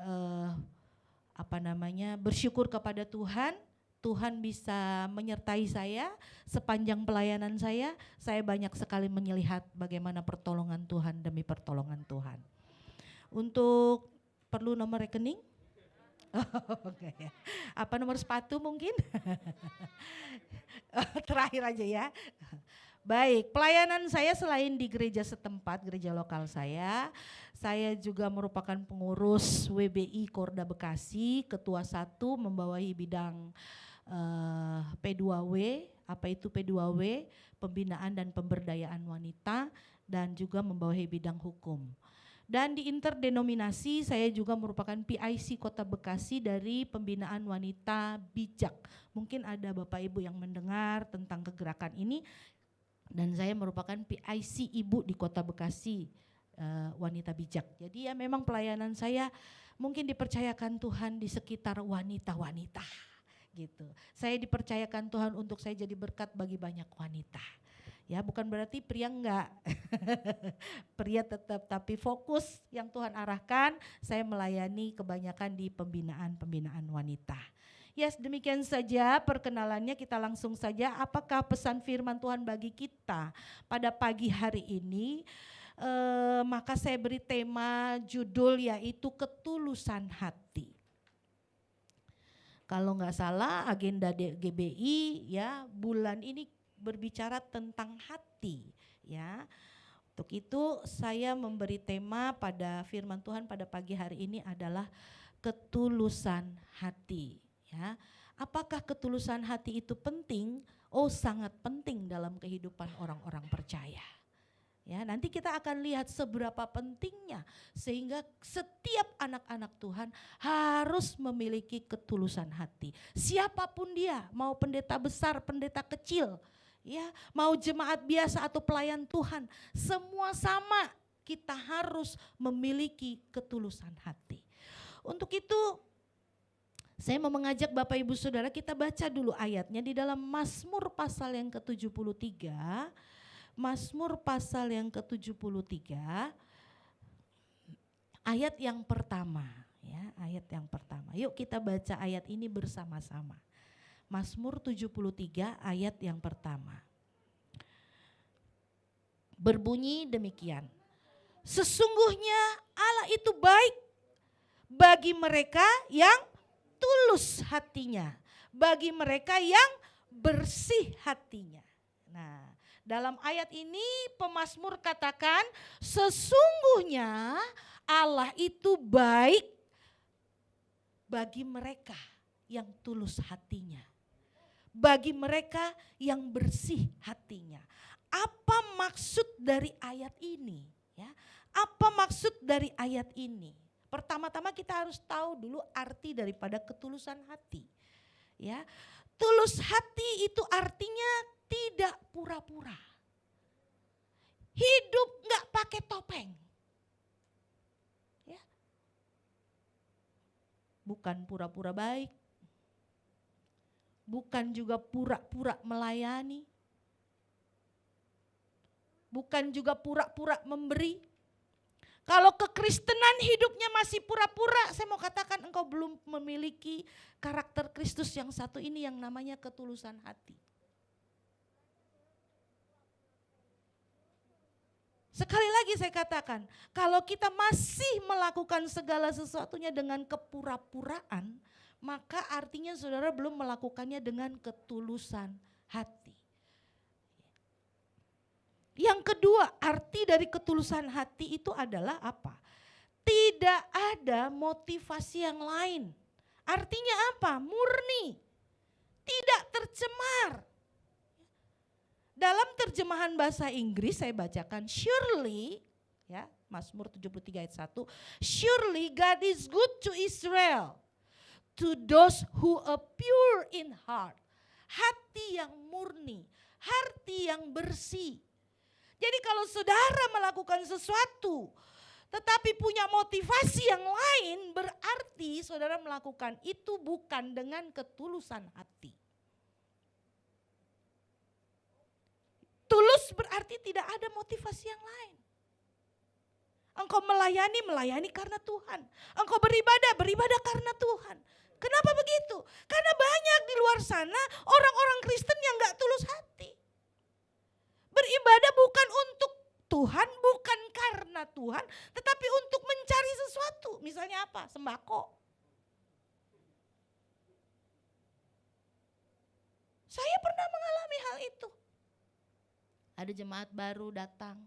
bersyukur kepada Tuhan. Tuhan bisa menyertai saya sepanjang pelayanan saya banyak sekali melihat bagaimana pertolongan Tuhan demi pertolongan Tuhan. Untuk perlu nomor rekening? Okay. Apa nomor sepatu mungkin? Terakhir aja ya. Baik, pelayanan saya selain di gereja setempat, gereja lokal saya juga merupakan pengurus WBI Korda Bekasi, ketua 1 membawahi bidang P2W, apa itu P2W, pembinaan dan pemberdayaan wanita, dan juga membawahi bidang hukum. Dan di interdenominasi saya juga merupakan PIC Kota Bekasi dari pembinaan wanita bijak. Mungkin ada Bapak Ibu yang mendengar tentang kegerakan ini, dan saya merupakan PIC Ibu di Kota Bekasi, wanita bijak. Jadi ya memang pelayanan saya mungkin dipercayakan Tuhan di sekitar wanita-wanita gitu. Saya dipercayakan Tuhan untuk saya jadi berkat bagi banyak wanita. Ya bukan berarti pria enggak, pria tetap, tapi fokus yang Tuhan arahkan saya melayani kebanyakan di pembinaan wanita. Yes, demikian saja perkenalannya, kita langsung saja. Apakah pesan firman Tuhan bagi kita pada pagi hari ini? Maka saya beri tema judul yaitu ketulusan hati. Kalau nggak salah agenda GBI ya bulan ini berbicara tentang hati, ya. Untuk itu saya memberi tema pada firman Tuhan pada pagi hari ini adalah ketulusan hati, ya. Apakah ketulusan hati itu penting? Oh, sangat penting dalam kehidupan orang-orang percaya. Ya, nanti kita akan lihat seberapa pentingnya sehingga setiap anak-anak Tuhan harus memiliki ketulusan hati. Siapapun dia, mau pendeta besar, pendeta kecil, ya, mau jemaat biasa atau pelayan Tuhan, semua sama, kita harus memiliki ketulusan hati. Untuk itu saya mau mengajak Bapak Ibu Saudara kita baca dulu ayatnya di dalam Mazmur pasal yang ke-73. Mazmur pasal yang ke-73 ayat yang pertama, ya, ayat yang pertama. Yuk kita baca ayat ini bersama-sama. Mazmur 73 ayat yang pertama. Berbunyi demikian. Sesungguhnya Allah itu baik bagi mereka yang tulus hatinya, bagi mereka yang bersih hatinya. Nah, dalam ayat ini pemazmur katakan sesungguhnya Allah itu baik bagi mereka yang tulus hatinya, bagi mereka yang bersih hatinya. Apa maksud dari ayat ini? Ya, apa maksud dari ayat ini? Pertama-tama kita harus tahu dulu arti daripada ketulusan hati. Ya, tulus hati itu artinya tidak pura-pura. Hidup nggak pakai topeng. Ya. Bukan pura-pura baik. Bukan juga pura-pura melayani. Bukan juga pura-pura memberi. Kalau kekristenan hidupnya masih pura-pura, saya mau katakan engkau belum memiliki karakter Kristus yang satu ini yang namanya ketulusan hati. Sekali lagi saya katakan, kalau kita masih melakukan segala sesuatunya dengan kepura-puraan, maka artinya saudara belum melakukannya dengan ketulusan hati. Yang kedua, arti dari ketulusan hati itu adalah apa? Tidak ada motivasi yang lain. Artinya apa? Murni, tidak tercemar. Dalam terjemahan bahasa Inggris saya bacakan surely, ya, Mazmur 73 ayat 1, surely God is good to Israel, to those who are pure in heart. Hati yang murni, hati yang bersih. Jadi kalau saudara melakukan sesuatu tetapi punya motivasi yang lain, berarti saudara melakukan itu bukan dengan ketulusan hati. Tulus berarti tidak ada motivasi yang lain. Engkau melayani karena Tuhan. Engkau beribadah karena Tuhan. Kenapa begitu? Karena banyak di luar sana orang-orang Kristen yang gak tulus hati. Beribadah bukan untuk Tuhan, bukan karena Tuhan, tetapi untuk mencari sesuatu. Misalnya apa? Sembako. Saya pernah mengalami hal itu. Ada jemaat baru datang.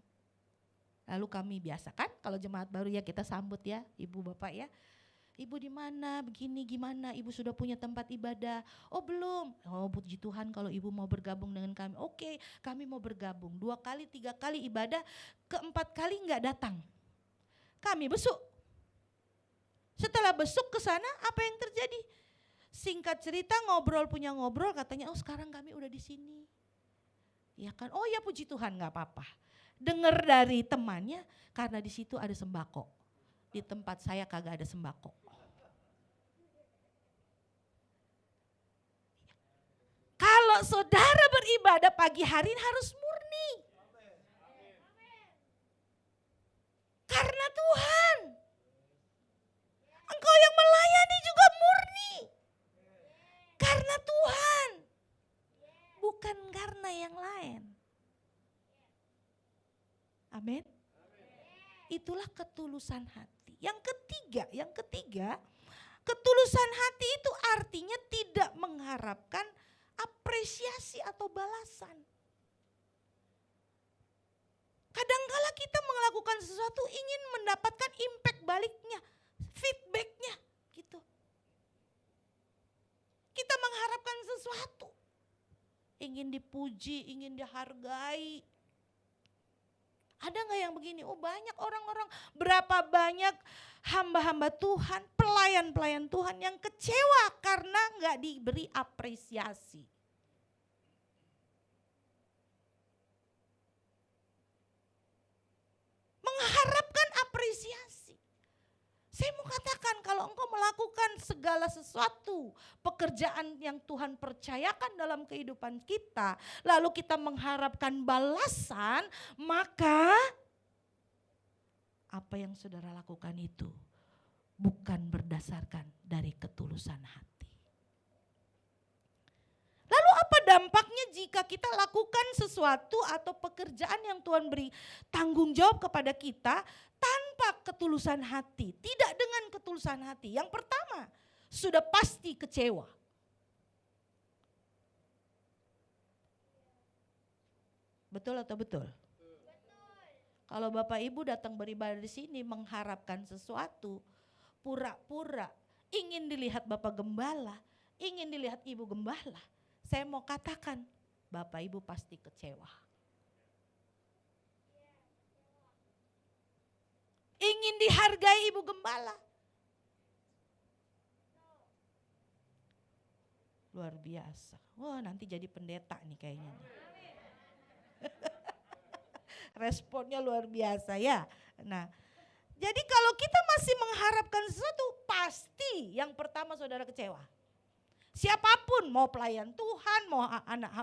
Lalu kami biasa kan kalau jemaat baru ya kita sambut ya, ibu bapak ya. Ibu di mana, begini gimana, ibu sudah punya tempat ibadah? Oh belum, oh puji Tuhan kalau ibu mau bergabung dengan kami. Oke, kami mau bergabung, 2 kali, 3 kali ibadah, keempat kali enggak datang. Kami besuk. Setelah besuk ke sana, apa yang terjadi? Singkat cerita ngobrol punya ngobrol, katanya oh sekarang kami udah di sini. Ya kan, oh ya puji Tuhan enggak apa-apa. Dengar dari temannya karena di situ ada sembako. Di tempat saya kagak ada sembako. Kalau saudara beribadah pagi hari harus murni. Karena Tuhan. Engkau yang melayani juga murni. Karena Tuhan. Bukan karena yang lain. Amin. Itulah ketulusan hati. Yang ketiga, ketulusan hati itu artinya tidak mengharapkan apresiasi atau balasan. Kadangkala kita melakukan sesuatu ingin mendapatkan impact baliknya, feedbacknya gitu. Kita mengharapkan sesuatu, ingin dipuji, ingin dihargai. Ada gak yang begini? Oh banyak orang-orang, berapa banyak hamba-hamba Tuhan, pelayan-pelayan Tuhan yang kecewa karena gak diberi apresiasi. Mengharapkan apresiasi. Saya mau katakan kalau engkau melakukan segala sesuatu, pekerjaan yang Tuhan percayakan dalam kehidupan kita, lalu kita mengharapkan balasan, maka apa yang saudara lakukan itu bukan berdasarkan dari ketulusan hati. Lalu apa dampaknya jika kita lakukan sesuatu atau pekerjaan yang Tuhan beri tanggung jawab kepada kita tanpa ketulusan hati, tidak dengan ketulusan hati? Yang pertama, sudah pasti kecewa. Betul atau betul? Kalau Bapak Ibu datang beribadah di sini mengharapkan sesuatu, pura-pura ingin dilihat Bapak Gembala, ingin dilihat Ibu Gembala, saya mau katakan Bapak Ibu pasti kecewa. Ingin dihargai Ibu Gembala. Luar biasa. Wah, nanti jadi pendeta nih kayaknya. Responnya luar biasa ya. Nah, jadi kalau kita masih mengharapkan sesuatu, pasti yang pertama saudara kecewa. Siapapun, mau pelayan Tuhan,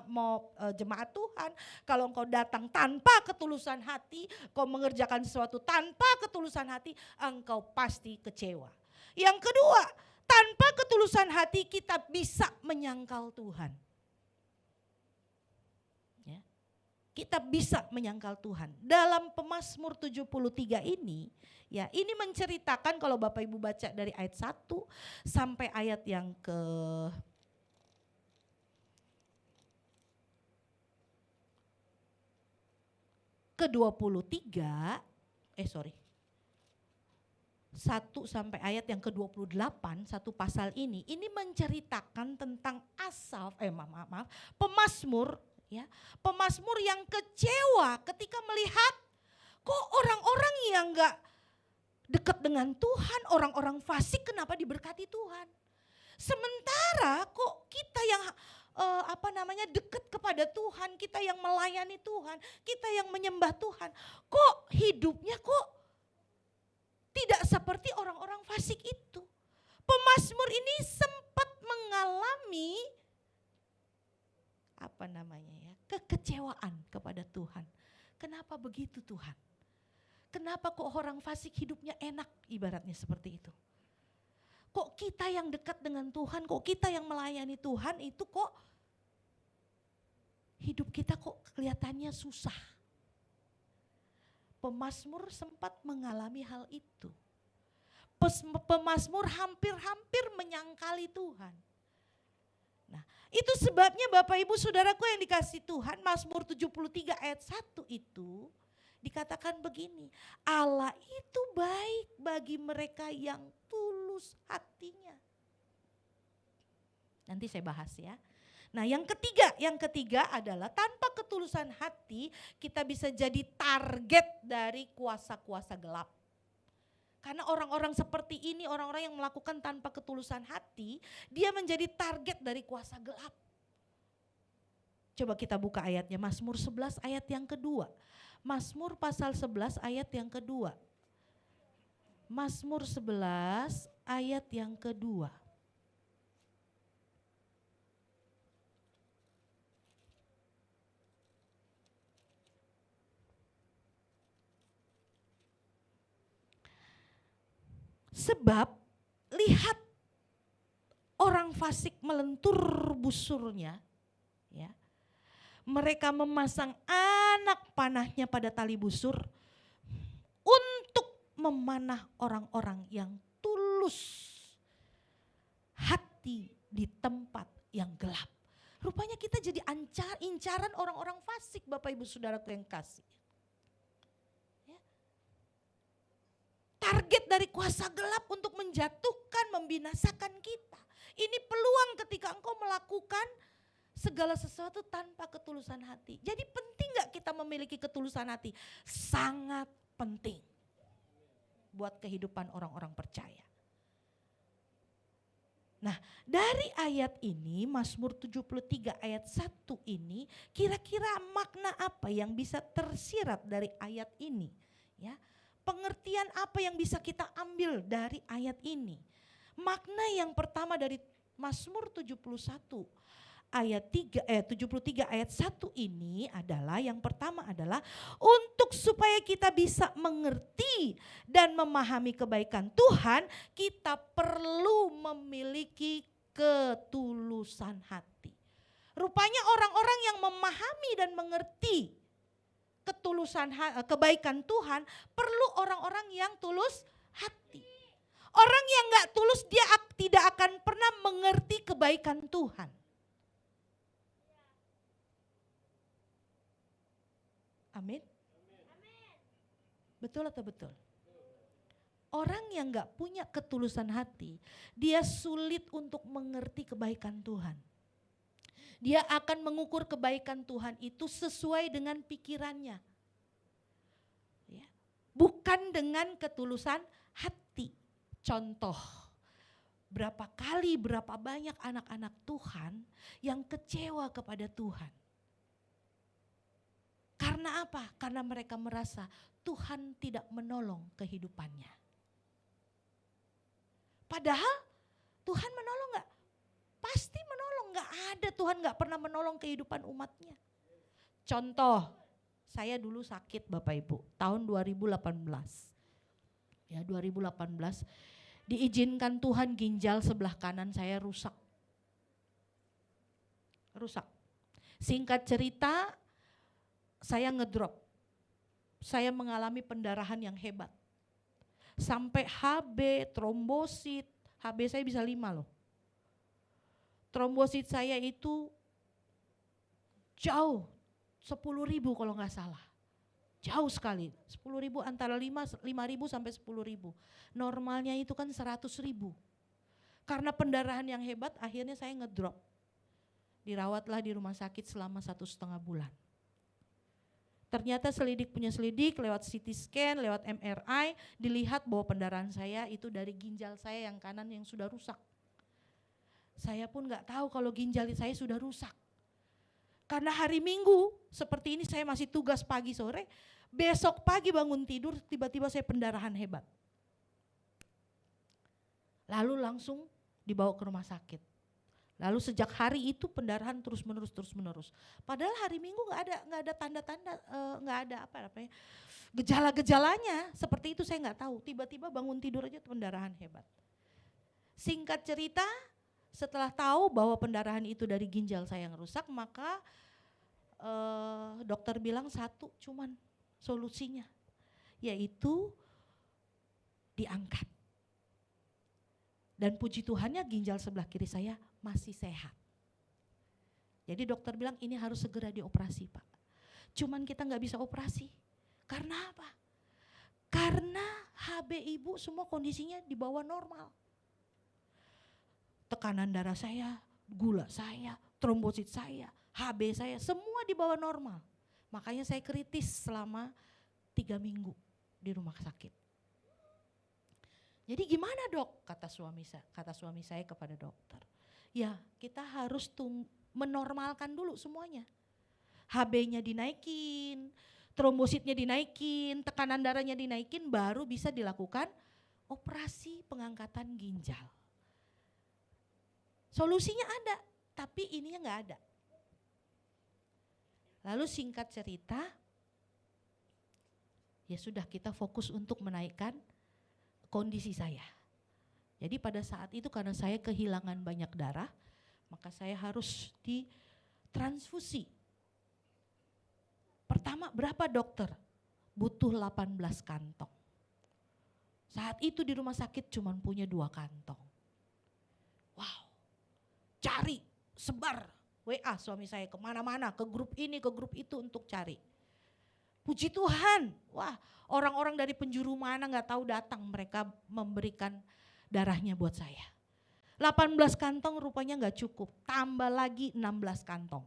mau jemaat Tuhan, kalau engkau datang tanpa ketulusan hati, kau mengerjakan sesuatu tanpa ketulusan hati, engkau pasti kecewa. Yang kedua, tanpa ketulusan hati kita bisa menyangkal Tuhan. Ya. Kita bisa menyangkal Tuhan. Dalam Pemazmur 73 ini, ya ini menceritakan kalau Bapak Ibu baca dari ayat 1 sampai ayat yang ke-23, 1 sampai ayat yang ke-28, satu pasal ini menceritakan tentang Pemazmur, ya, pemazmur yang kecewa ketika melihat kok orang-orang yang gak dekat dengan Tuhan, orang-orang fasik kenapa diberkati Tuhan. Sementara kok kita yang dekat kepada Tuhan, kita yang melayani Tuhan, kita yang menyembah Tuhan, kok hidupnya kok tidak seperti orang-orang fasik itu. Pemazmur ini sempat mengalami kekecewaan kepada Tuhan. Kenapa begitu Tuhan? Kenapa kok orang fasik hidupnya enak, ibaratnya seperti itu. Kok kita yang dekat dengan Tuhan, kok kita yang melayani Tuhan itu kok hidup kita kok kelihatannya susah. Pemazmur sempat mengalami hal itu. Pemazmur hampir-hampir menyangkali Tuhan. Nah, itu sebabnya Bapak Ibu Saudaraku yang dikasih Tuhan, Mazmur 73 ayat 1 itu dikatakan begini, Allah itu baik bagi mereka yang tulus hatinya. Nanti saya bahas ya. Nah yang ketiga adalah tanpa ketulusan hati kita bisa jadi target dari kuasa-kuasa gelap. Karena orang-orang seperti ini, orang-orang yang melakukan tanpa ketulusan hati, dia menjadi target dari kuasa gelap. Coba kita buka ayatnya, Mazmur 11 ayat yang kedua. Mazmur pasal 11 ayat yang kedua. Mazmur 11 ayat yang kedua. Sebab lihat orang fasik melentur busurnya, ya. Mereka memasang anak panahnya pada tali busur untuk memanah orang-orang yang tulus hati di tempat yang gelap. Rupanya kita jadi incaran orang-orang fasik, Bapak Ibu Saudaraku yang kasih. target dari kuasa gelap untuk menjatuhkan, membinasakan kita. Ini peluang ketika engkau melakukan segala sesuatu tanpa ketulusan hati. Jadi penting gak kita memiliki ketulusan hati? Sangat penting buat kehidupan orang-orang percaya. Nah, dari ayat ini, Mazmur 73 ayat 1 ini, kira-kira makna apa yang bisa tersirat dari ayat ini? Ya, pengertian apa yang bisa kita ambil dari ayat ini? Makna yang pertama dari Mazmur 71 ayat 73 ayat 1 ini adalah, yang pertama adalah untuk supaya kita bisa mengerti dan memahami kebaikan Tuhan, kita perlu memiliki ketulusan hati. Rupanya orang-orang yang memahami dan mengerti kebaikan Tuhan perlu orang-orang yang tulus hati. Orang yang gak tulus dia tidak akan pernah mengerti kebaikan Tuhan. Amin. Betul atau betul? Orang yang gak punya ketulusan hati, dia sulit untuk mengerti kebaikan Tuhan. Dia akan mengukur kebaikan Tuhan itu sesuai dengan pikirannya. Ya. Bukan dengan ketulusan hati. Contoh, berapa banyak anak-anak Tuhan yang kecewa kepada Tuhan. Karena apa? Karena mereka merasa Tuhan tidak menolong kehidupannya. Padahal Tuhan menolong gak? Pasti menolong, gak ada Tuhan gak pernah menolong kehidupan umatnya. Contoh, saya dulu sakit Bapak Ibu, tahun 2018. Ya 2018, diizinkan Tuhan ginjal sebelah kanan saya rusak. Singkat cerita, saya ngedrop. Saya mengalami pendarahan yang hebat. Sampai HB, trombosit, HB saya bisa 5 loh. Trombosit saya itu jauh, 10.000 kalau gak salah. Jauh sekali, 10.000 antara 5.000 sampai 10.000. Normalnya itu kan 100.000. Karena pendarahan yang hebat akhirnya saya ngedrop. Dirawatlah di rumah sakit selama 1,5 bulan. Ternyata selidik punya selidik, lewat CT scan, lewat MRI, dilihat bahwa pendarahan saya itu dari ginjal saya yang kanan yang sudah rusak. Saya pun gak tahu kalau ginjal saya sudah rusak. Karena hari Minggu seperti ini saya masih tugas pagi sore, besok pagi bangun tidur tiba-tiba saya pendarahan hebat. Lalu langsung dibawa ke rumah sakit. Lalu sejak hari itu pendarahan terus menerus. Padahal hari Minggu nggak ada tanda-tanda, nggak ada gejala-gejalanya. Seperti itu saya nggak tahu. Tiba-tiba bangun tidur aja pendarahan hebat. Singkat cerita, setelah tahu bahwa pendarahan itu dari ginjal saya yang rusak, maka dokter bilang satu cuman solusinya, yaitu diangkat. Dan puji Tuhannya ginjal sebelah kiri saya masih sehat. Jadi dokter bilang ini harus segera dioperasi Pak. Cuman kita gak bisa operasi. Karena apa? Karena HB ibu semua kondisinya di bawah normal. Tekanan darah saya, gula saya, trombosit saya, HB saya, semua di bawah normal. Makanya saya kritis selama 3 minggu di rumah sakit. Jadi gimana dok? Kata suami saya kepada dokter. Ya kita harus menormalkan dulu semuanya. HB-nya dinaikin, trombositnya dinaikin, tekanan darahnya dinaikin, baru bisa dilakukan operasi pengangkatan ginjal. Solusinya ada, tapi ininya nggak ada. Lalu singkat cerita, ya sudah kita fokus untuk menaikkan kondisi saya. Jadi pada saat itu karena saya kehilangan banyak darah, maka saya harus ditransfusi. Pertama berapa dokter? Butuh 18 kantong. Saat itu di rumah sakit cuma punya 2 kantong. Wow, cari, sebar WA suami saya kemana-mana, ke grup ini, ke grup itu untuk cari. Puji Tuhan, wah orang-orang dari penjuru mana gak tahu datang, mereka memberikan darahnya buat saya. 18 kantong rupanya gak cukup, tambah lagi 16 kantong.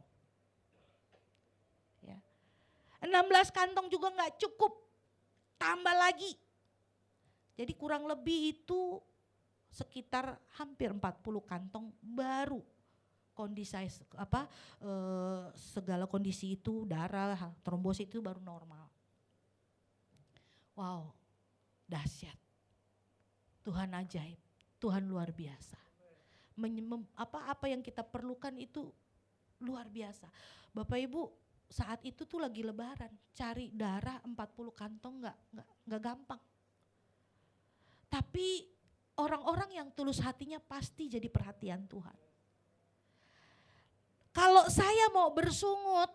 Ya. 16 kantong juga gak cukup, tambah lagi. Jadi kurang lebih itu sekitar hampir 40 kantong baru kondisi segala kondisi itu, darah, trombosit itu baru normal. Wow, dahsyat. Tuhan ajaib, Tuhan luar biasa. Apa yang kita perlukan itu luar biasa. Bapak Ibu, saat itu tuh lagi lebaran, cari darah 40 kantong nggak gampang. Tapi orang-orang yang tulus hatinya pasti jadi perhatian Tuhan. Kalau saya mau bersungut,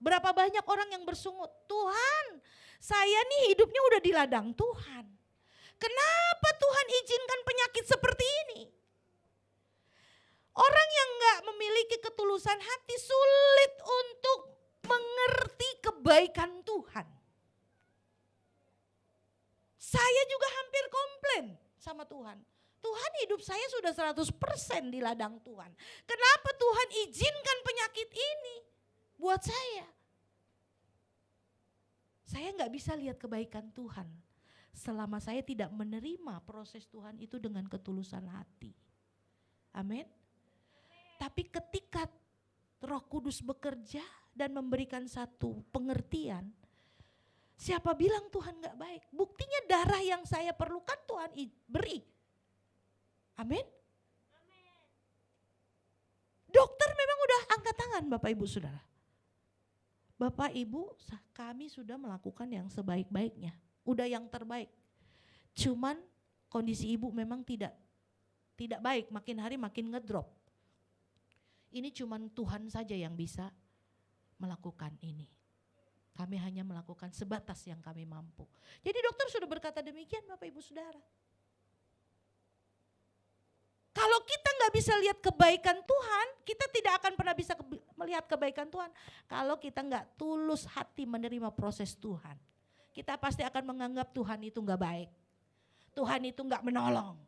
berapa banyak orang yang bersungut, Tuhan saya nih hidupnya udah di ladang Tuhan. Kenapa Tuhan izinkan penyakit seperti ini? Orang yang gak memiliki ketulusan hati sulit untuk mengerti kebaikan Tuhan. Saya juga hampir komplain sama Tuhan. Tuhan, hidup saya sudah 100% di ladang Tuhan. Kenapa Tuhan izinkan penyakit ini buat saya? Saya gak bisa lihat kebaikan Tuhan selama saya tidak menerima proses Tuhan itu dengan ketulusan hati. Amin. Tapi ketika Roh Kudus bekerja dan memberikan satu pengertian, siapa bilang Tuhan gak baik? Buktinya darah yang saya perlukan Tuhan beri. Amin. Dokter memang udah angkat tangan Bapak Ibu Saudara. Bapak Ibu, kami sudah melakukan yang sebaik-baiknya, udah yang terbaik. Cuman kondisi ibu memang tidak baik, makin hari makin ngedrop. Ini cuman Tuhan saja yang bisa melakukan ini. Kami hanya melakukan sebatas yang kami mampu. Jadi dokter sudah berkata demikian Bapak Ibu Saudara. Kalau kita nggak bisa lihat kebaikan Tuhan, kita tidak akan pernah bisa melihat kebaikan Tuhan. Kalau kita nggak tulus hati menerima proses Tuhan, kita pasti akan menganggap Tuhan itu nggak baik. Tuhan itu nggak menolong.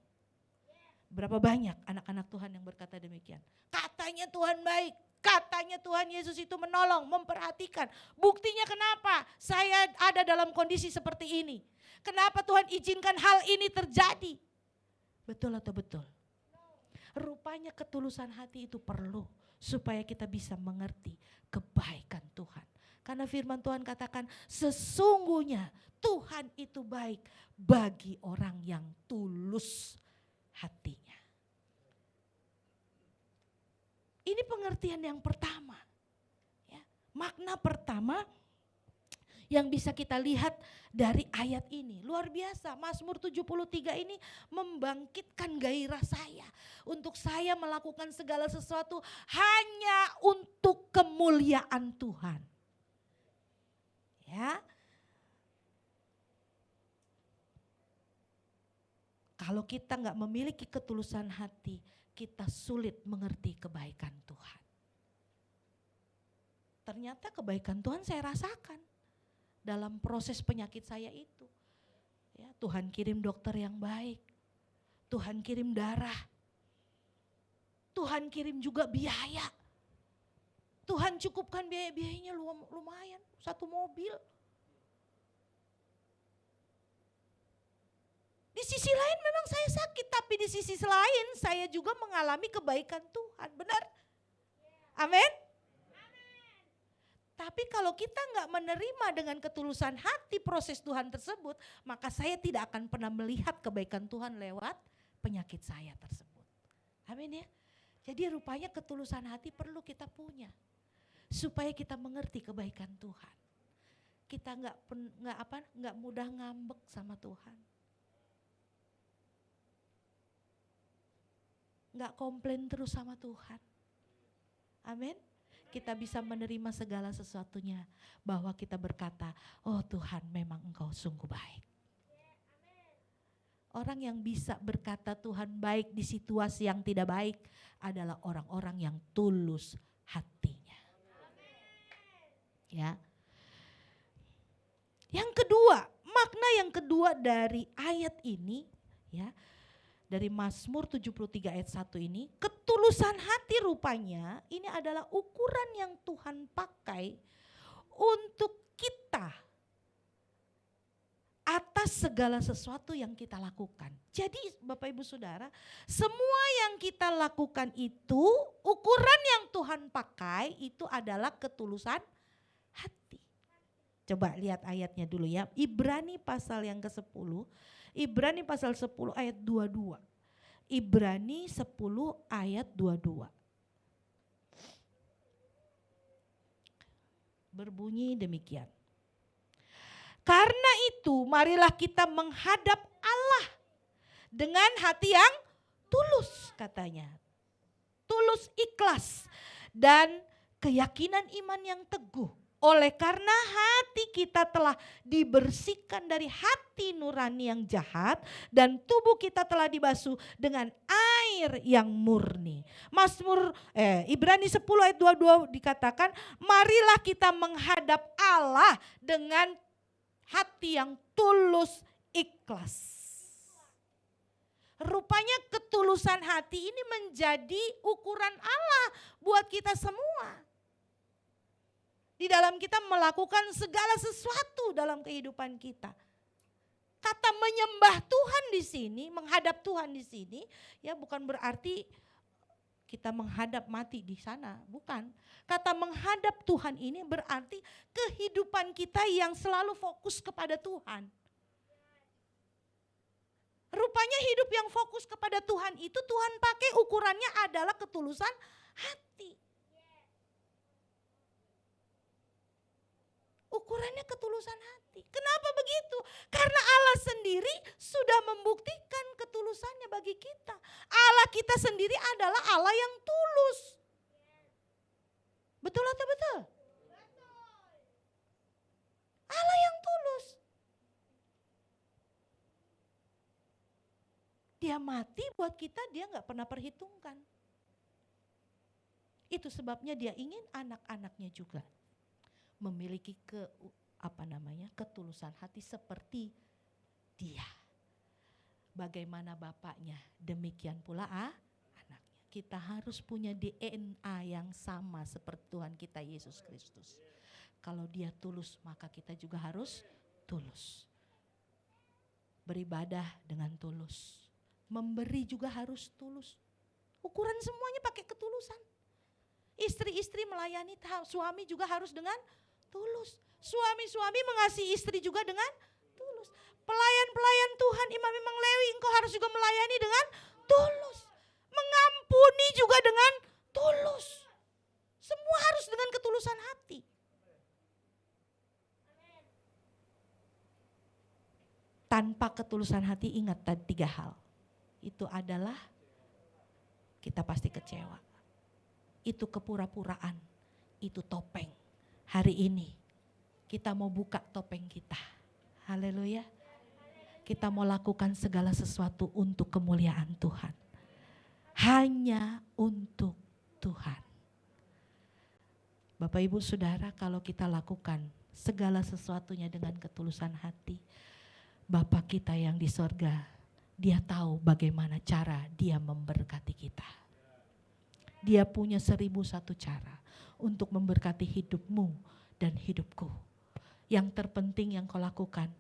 Berapa banyak anak-anak Tuhan yang berkata demikian. Katanya Tuhan baik, katanya Tuhan Yesus itu menolong, memperhatikan. Buktinya kenapa saya ada dalam kondisi seperti ini? Kenapa Tuhan izinkan hal ini terjadi? Betul atau betul? Rupanya ketulusan hati itu perlu supaya kita bisa mengerti kebaikan Tuhan. Karena firman Tuhan katakan sesungguhnya Tuhan itu baik bagi orang yang tulus hatinya. Ini pengertian yang pertama. Ya, makna pertama yang bisa kita lihat dari ayat ini. Luar biasa, Mazmur 73 ini membangkitkan gairah saya. Untuk saya melakukan segala sesuatu hanya untuk kemuliaan Tuhan. Ya. Kalau kita nggak memiliki ketulusan hati, kita sulit mengerti kebaikan Tuhan. Ternyata kebaikan Tuhan saya rasakan dalam proses penyakit saya itu. Ya, Tuhan kirim dokter yang baik. Tuhan kirim darah. Tuhan kirim juga biaya. Tuhan cukupkan biaya-biayanya lumayan, satu mobil. Di sisi lain memang saya sakit, tapi di sisi lain saya juga mengalami kebaikan Tuhan. Benar? Amin? Tapi kalau kita nggak menerima dengan ketulusan hati proses Tuhan tersebut, maka saya tidak akan pernah melihat kebaikan Tuhan lewat penyakit saya tersebut. Amin ya. Jadi rupanya ketulusan hati perlu kita punya supaya kita mengerti kebaikan Tuhan. Kita nggak mudah ngambek sama Tuhan. Nggak komplain terus sama Tuhan. Amin. Kita bisa menerima segala sesuatunya bahwa kita berkata, oh Tuhan memang Engkau sungguh baik. Orang yang bisa berkata Tuhan baik di situasi yang tidak baik adalah orang-orang yang tulus hatinya. Ya. Yang kedua, makna yang kedua dari ayat ini ya, dari Mazmur 73 ayat 1 ini, ketulusan hati rupanya ini adalah ukuran yang Tuhan pakai untuk kita atas segala sesuatu yang kita lakukan. Jadi Bapak Ibu Saudara, semua yang kita lakukan itu, ukuran yang Tuhan pakai itu adalah ketulusan hati. Coba lihat ayatnya dulu ya, Ibrani pasal yang ke-10, Ibrani pasal 10 ayat 22. Ibrani 10 ayat 22. Berbunyi demikian. Karena itu marilah kita menghadap Allah dengan hati yang tulus, katanya. Tulus, ikhlas dan keyakinan iman yang teguh. Oleh karena hati kita telah dibersihkan dari hati nurani yang jahat dan tubuh kita telah dibasuh dengan air yang murni. Ibrani 10 ayat 22 dikatakan, marilah kita menghadap Allah dengan hati yang tulus, ikhlas. Rupanya ketulusan hati ini menjadi ukuran Allah buat kita semua. Di dalam kita melakukan segala sesuatu dalam kehidupan kita. Kata menyembah Tuhan di sini, menghadap Tuhan di sini, ya bukan berarti kita menghadap mati di sana, bukan. Kata menghadap Tuhan ini berarti kehidupan kita yang selalu fokus kepada Tuhan. Rupanya hidup yang fokus kepada Tuhan itu Tuhan pakai ukurannya adalah ketulusan hati. Ukurannya ketulusan hati. Kenapa begitu? Karena Allah sendiri sudah membuktikan ketulusannya bagi kita. Allah kita sendiri adalah Allah yang tulus. Betul atau betul? Allah yang tulus. Dia mati buat kita, dia gak pernah perhitungkan. Itu sebabnya dia ingin anak-anaknya juga memiliki ketulusan hati seperti dia. Bagaimana bapaknya, demikian pula anaknya. Kita harus punya DNA yang sama seperti Tuhan kita Yesus Kristus. Kalau dia tulus, maka kita juga harus tulus. Beribadah dengan tulus. Memberi juga harus tulus. Ukuran semuanya pakai ketulusan. Istri-istri melayani suami juga harus dengan tulus. Suami-suami mengasihi istri juga dengan tulus. Pelayan-pelayan Tuhan, imam-imam Lewi, engkau harus juga melayani dengan tulus. Mengampuni juga dengan tulus. Semua harus dengan ketulusan hati. Tanpa ketulusan hati, ingat tadi 3 hal. Itu adalah kita pasti kecewa. Itu kepura-puraan, itu topeng. Hari ini kita mau buka topeng kita. Haleluya. Kita mau lakukan segala sesuatu untuk kemuliaan Tuhan. Hanya untuk Tuhan. Bapak Ibu Saudara, kalau kita lakukan segala sesuatunya dengan ketulusan hati, Bapa kita yang di sorga, dia tahu bagaimana cara dia memberkati kita. Dia punya 1001 cara untuk memberkati hidupmu dan hidupku. Yang terpenting yang kau lakukan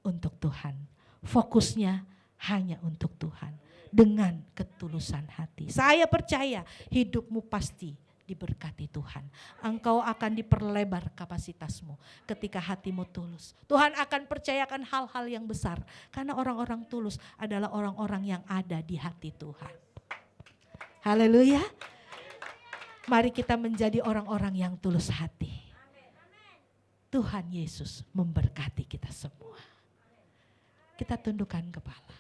untuk Tuhan. Fokusnya hanya untuk Tuhan. Dengan ketulusan hati. Saya percaya hidupmu pasti diberkati Tuhan. Engkau akan diperlebar kapasitasmu ketika hatimu tulus. Tuhan akan percayakan hal-hal yang besar. Karena orang-orang tulus adalah orang-orang yang ada di hati Tuhan. Haleluya. Mari kita menjadi orang-orang yang tulus hati. Tuhan Yesus memberkati kita semua. Kita tundukkan kepala.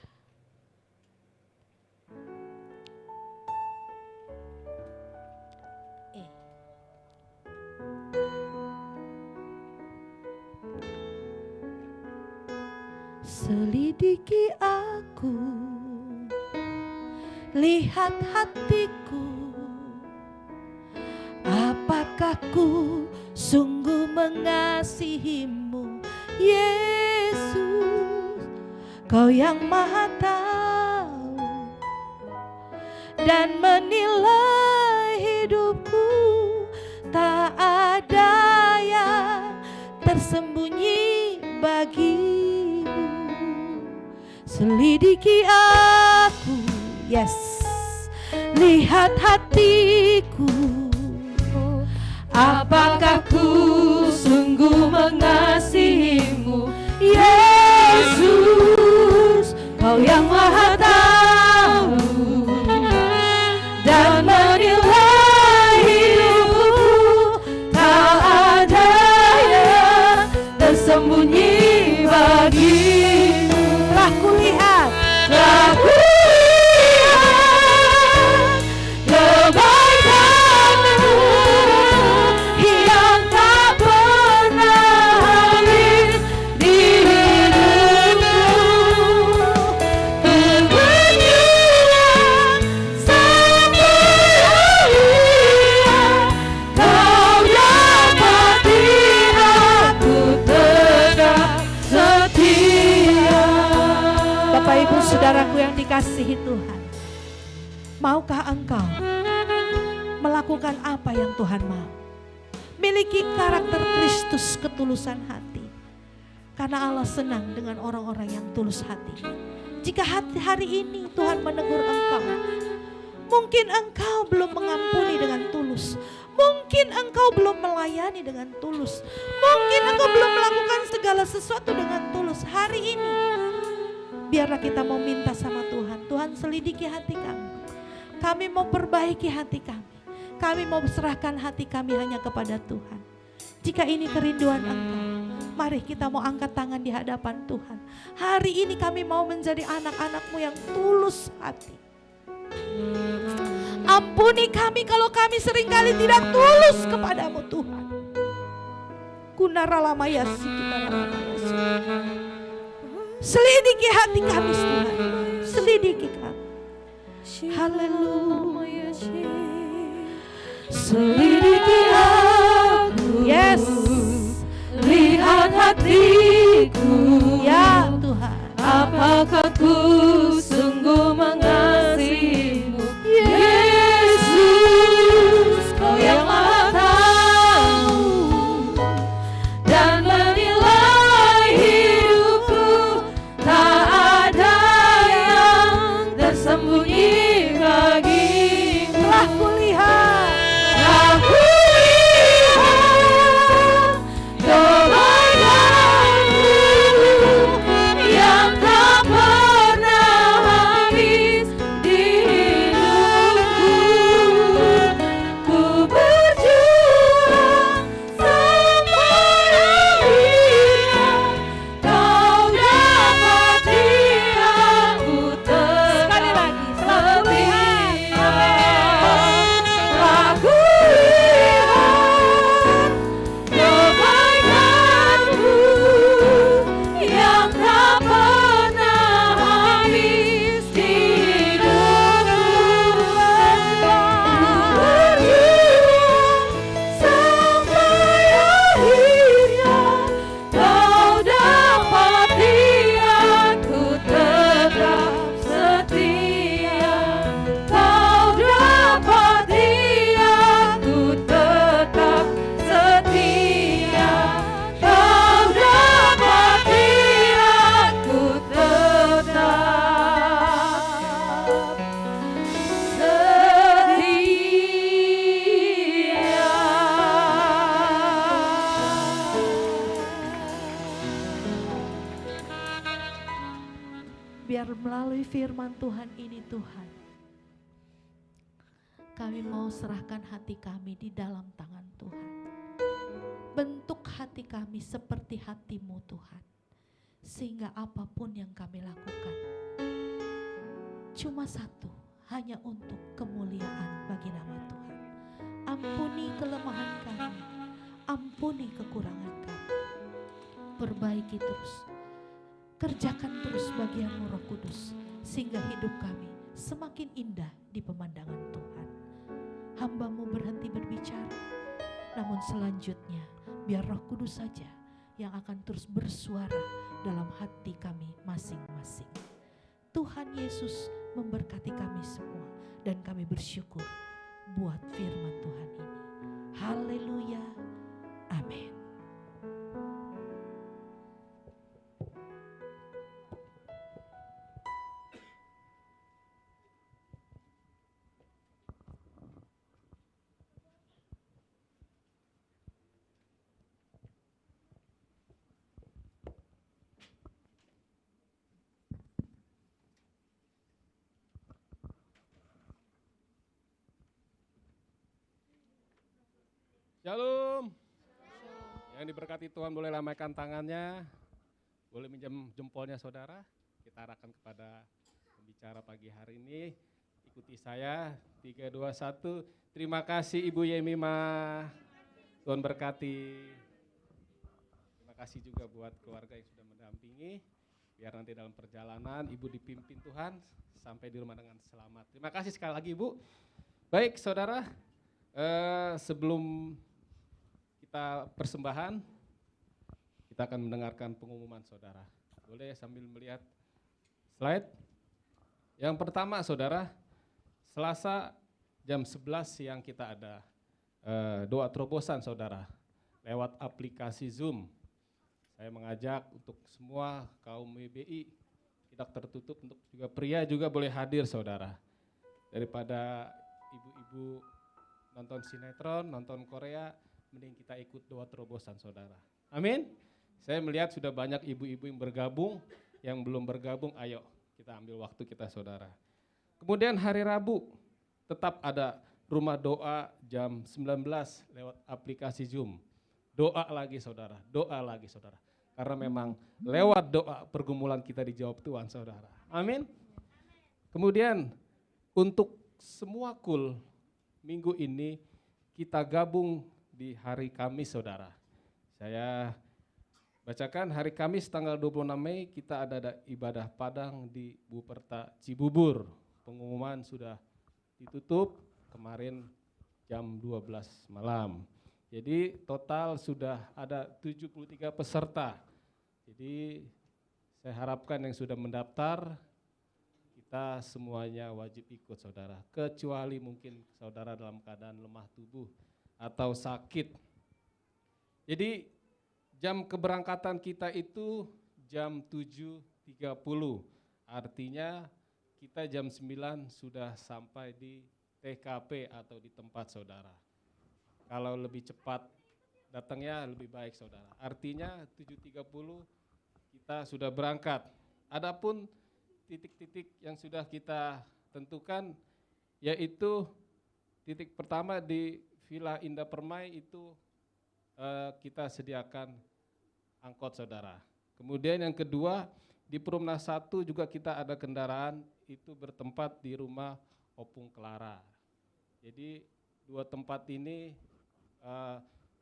Selidiki aku, lihat hatiku, apakah ku sungguh mengasihimu Yesus, Kau yang Maha tahu dan menilai hidupku. Tak ada yang tersembunyi bagimu. Selidiki aku, yes, lihat hatiku. Apakah ku sungguh mengasihimu, Yesus, Kau yang Maha tahu dan menilai hidupku. Tak ada yang tersembunyi bagimu. Telah kulihat kebaikan-Mu yang tak pernah habis di hidupku. Ku berjuang sampai akhir, Kau dapati aku tetap setia. Bapak Ibu Saudaraku yang dikasihi Tuhan, maukah engkau melakukan apa yang Tuhan mau? Miliki karakter Kristus, ketulusan hati. Karena Allah senang dengan orang-orang yang tulus hati. Jika hari ini Tuhan menegur engkau, mungkin engkau belum mengampuni dengan tulus. Mungkin engkau belum melayani dengan tulus. Mungkin engkau belum melakukan segala sesuatu dengan tulus. Hari ini biarlah kita mau minta sama Tuhan. Tuhan, selidiki hati kami. Kami mau perbaiki hati kami. Kami mau serahkan hati kami hanya kepada Tuhan. Jika ini kerinduan engkau, mari kita mau angkat tangan di hadapan Tuhan. Hari ini kami mau menjadi anak-anak-Mu yang tulus hati. Ampuni kami kalau kami seringkali tidak tulus kepadamu Tuhan. Kunaralamayasi kitaramayasi. Selidiki hati kami Tuhan. Selidiki kami. Haleluya. Selidiki aku, yes, lihat hatiku, ya Tuhan. Apakah ku sungguh mengasihimu, Yesus, Kau yang Maha tahu dan menilai hidupku. Tak ada yang tersembunyi bagimu. Telah kulihat kebaikan-Mu yang tak pernah habis di hidupku. Ku berjuang sampai akhir, Kau dapati aku tetap setia. Aku lihat kebaikan-Mu yang tak pernah habis di hidupku. Berjuang sampai akhirnya, Kau dapati aku tetap setia. Kau dapati aku tetap setia. Kau dapati aku tetap setia. Biar melalui firman Tuhan ini Tuhan, kami mau serahkan hati kami di dalam tangan Tuhan. Bentuk hati kami seperti hati-Mu Tuhan. Sehingga apapun yang kami lakukan cuma satu, hanya untuk kemuliaan bagi nama Tuhan. Ampuni kelemahan kami, ampuni kekurangan kami. Perbaiki terus, kerjakan terus bagian-Mu Roh Kudus, sehingga hidup kami semakin indah di pemandangan Tuhan. Hamba-Mu berhenti berbicara, namun selanjutnya biar Roh Kudus saja yang akan terus bersuara dalam hati kami masing-masing. Tuhan Yesus memberkati kami semua dan kami bersyukur buat firman Tuhan ini. Haleluya. Amin. Shalom. Yang diberkati Tuhan boleh lambaikan tangannya, boleh minjam jempolnya saudara. Kita arahkan kepada pembicara pagi hari ini. Ikuti saya, 3, 2, 1. Terima kasih Ibu Yemima, Tuhan berkati. Terima kasih juga buat keluarga yang sudah mendampingi. Biar nanti dalam perjalanan Ibu dipimpin Tuhan sampai di rumah dengan selamat. Terima kasih sekali lagi Ibu. Baik saudara, sebelum kita persembahan, kita akan mendengarkan pengumuman saudara. Boleh sambil melihat slide. Yang pertama saudara, Selasa jam 11 siang kita ada doa terobosan saudara, lewat aplikasi Zoom. Saya mengajak untuk semua kaum WBI, tidak tertutup, untuk juga pria juga boleh hadir saudara. Daripada ibu-ibu nonton sinetron, nonton Korea, mending kita ikut doa terobosan saudara. Amin. Saya melihat sudah banyak ibu-ibu yang bergabung, yang belum bergabung, ayo kita ambil waktu kita saudara. Kemudian hari Rabu tetap ada rumah doa jam 19 lewat aplikasi Zoom. Doa lagi saudara, doa lagi saudara. Karena memang lewat doa pergumulan kita dijawab Tuhan saudara. Amin. Kemudian untuk semua kul minggu ini kita gabung di hari Kamis saudara. Saya bacakan hari Kamis tanggal 26 Mei kita ada ibadah Padang di Buperta Cibubur. Pengumuman sudah ditutup kemarin jam 12 malam. Jadi total sudah ada 73 peserta. Jadi saya harapkan yang sudah mendaftar kita semuanya wajib ikut saudara. Kecuali mungkin saudara dalam keadaan lemah tubuh atau sakit. Jadi jam keberangkatan kita itu jam 7.30. Artinya kita jam 9 sudah sampai di TKP atau di tempat saudara. Kalau lebih cepat datangnya lebih baik saudara. Artinya 7.30 kita sudah berangkat. Adapun titik-titik yang sudah kita tentukan yaitu titik pertama di Villa Indah Permai itu kita sediakan angkot saudara. Kemudian yang kedua di Perumnas 1 juga kita ada kendaraan itu bertempat di rumah Opung Clara. Jadi dua tempat ini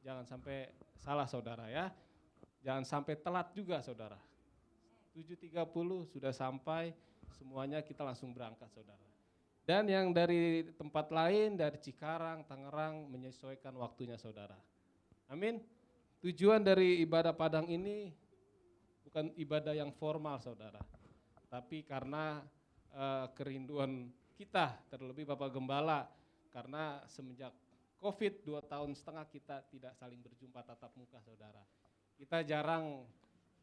jangan sampai salah saudara ya. Jangan sampai telat juga saudara. 7.30 sudah sampai, semuanya kita langsung berangkat saudara. Dan yang dari tempat lain, dari Cikarang, Tangerang, menyesuaikan waktunya saudara. Amin. Tujuan dari ibadah Padang ini bukan ibadah yang formal saudara. Tapi karena kerinduan kita, terlebih Bapak Gembala, karena semenjak COVID 2,5 tahun kita tidak saling berjumpa tatap muka saudara. Kita jarang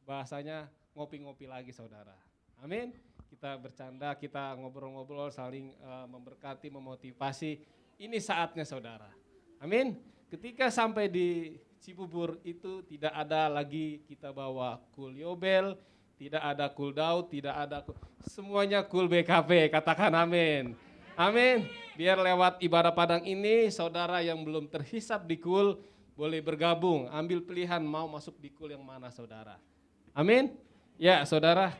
bahasanya ngopi-ngopi lagi saudara. Amin. Kita bercanda, kita ngobrol-ngobrol, saling memberkati, memotivasi. Ini saatnya saudara. Amin. Ketika sampai di Cibubur itu tidak ada lagi kita bawa kul Yobel, tidak ada kul Daud, tidak ada semuanya kul BKP. Katakan amin. Amin. Biar lewat ibadah Padang ini saudara yang belum terhisap di kul boleh bergabung, ambil pilihan mau masuk di kul yang mana saudara. Amin. Ya saudara.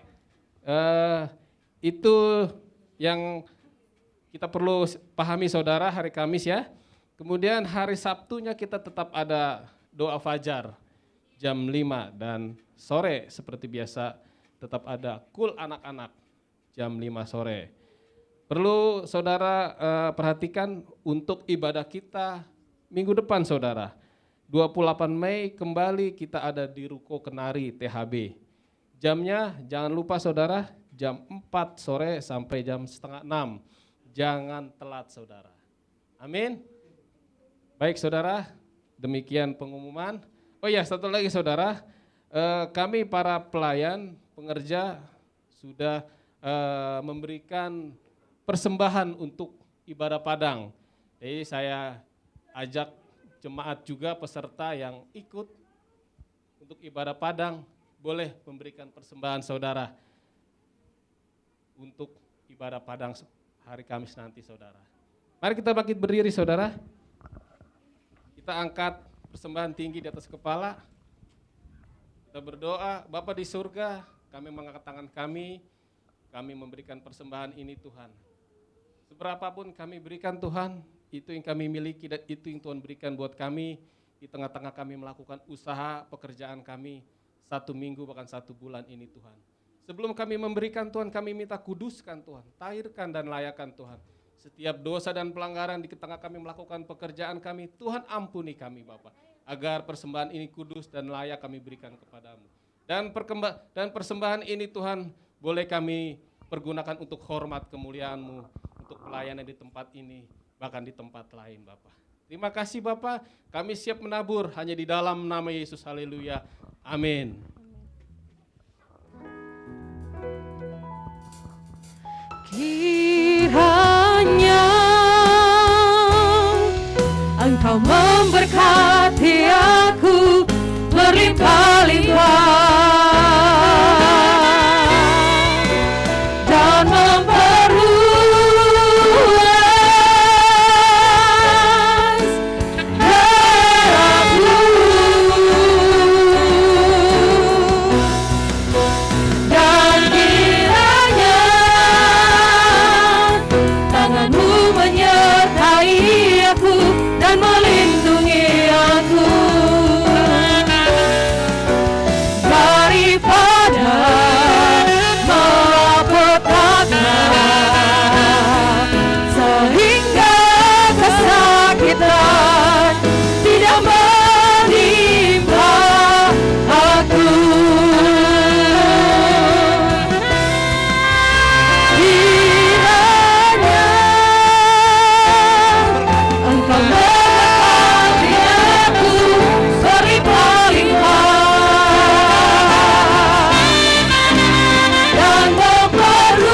Itu yang kita perlu pahami saudara hari Kamis ya. Kemudian hari Sabtunya kita tetap ada doa fajar jam 5 dan sore seperti biasa tetap ada kul anak-anak jam 5 sore. Perlu saudara perhatikan untuk ibadah kita minggu depan saudara. 28 Mei kembali kita ada di Ruko Kenari THB. Jamnya jangan lupa saudara, jam 4 sore sampai jam setengah 6. Jangan telat saudara. Amin. Baik saudara, demikian pengumuman. Oh ya, satu lagi saudara, kami para pelayan, pengerja sudah memberikan persembahan untuk ibadah padang. Jadi saya ajak jemaat juga peserta yang ikut untuk ibadah padang boleh memberikan persembahan saudara untuk ibadah padang hari Kamis nanti saudara. Mari kita bangkit berdiri saudara. Kita angkat persembahan tinggi di atas kepala. Kita berdoa, Bapa di surga, kami mengangkat tangan kami memberikan persembahan ini Tuhan. Seberapapun kami berikan Tuhan, itu yang kami miliki dan itu yang Tuhan berikan buat kami di tengah-tengah kami melakukan usaha pekerjaan kami 1 minggu bahkan 1 bulan ini Tuhan. Sebelum kami memberikan Tuhan, kami minta kuduskan Tuhan, tahirkan dan layakan Tuhan. Setiap dosa dan pelanggaran di tengah kami melakukan pekerjaan kami, Tuhan ampuni kami Bapa, agar persembahan ini kudus dan layak kami berikan kepadamu. Dan persembahan ini Tuhan boleh kami pergunakan untuk hormat kemuliaan-Mu, untuk pelayanan di tempat ini, bahkan di tempat lain Bapa. Terima kasih Bapa, kami siap menabur hanya di dalam nama Yesus, haleluya, amin. Kiranya Engkau memberkati aku berlimpah-limpah dan memperluas daerahku, dan kiranya tangan-Mu menyertai aku dan melindungi aku daripada malapetaka, sehingga kesakitan tidak menimpa aku. Kiranya Engkau memberkati aku berlimpah-limpah dan memperluas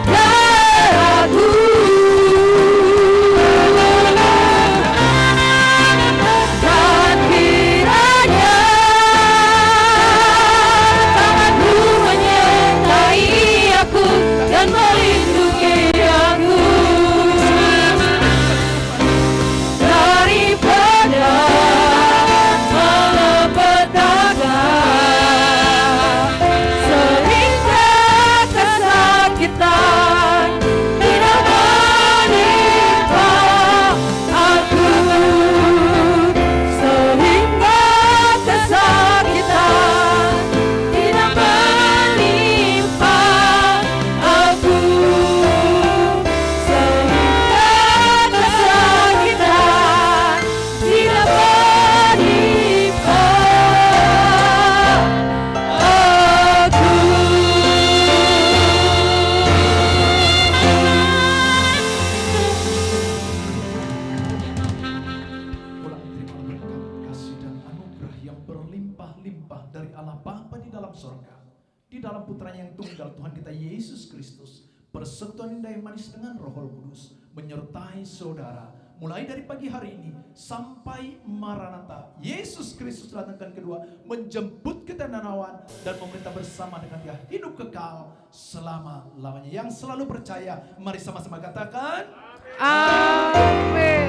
daerahku, dan kiranya tangan-Mu menyertai aku dan melindungi aku daripada malapetaka, sehingga kesakitan tidak menimpa aku, sehingga kesakitan tidak menimpa aku, sehingga kesakitan tidak menimpa aku. Ulang terima berkat, kasih dan anugerah yang berlimpah-limpah dari Allah Bapa di dalam sorga, di dalam putranya yang tunggal Tuhan kita Yesus Kristus, persekutuan indah yang manis dengan Roh Kudus menyertai saudara mulai dari pagi hari ini sampai Maranatha. Yesus Kristus datangkan kedua, menjemput ketenangan dan memerintah bersama dengan Dia hidup kekal selama-lamanya. Yang selalu percaya, mari sama-sama katakan Amin.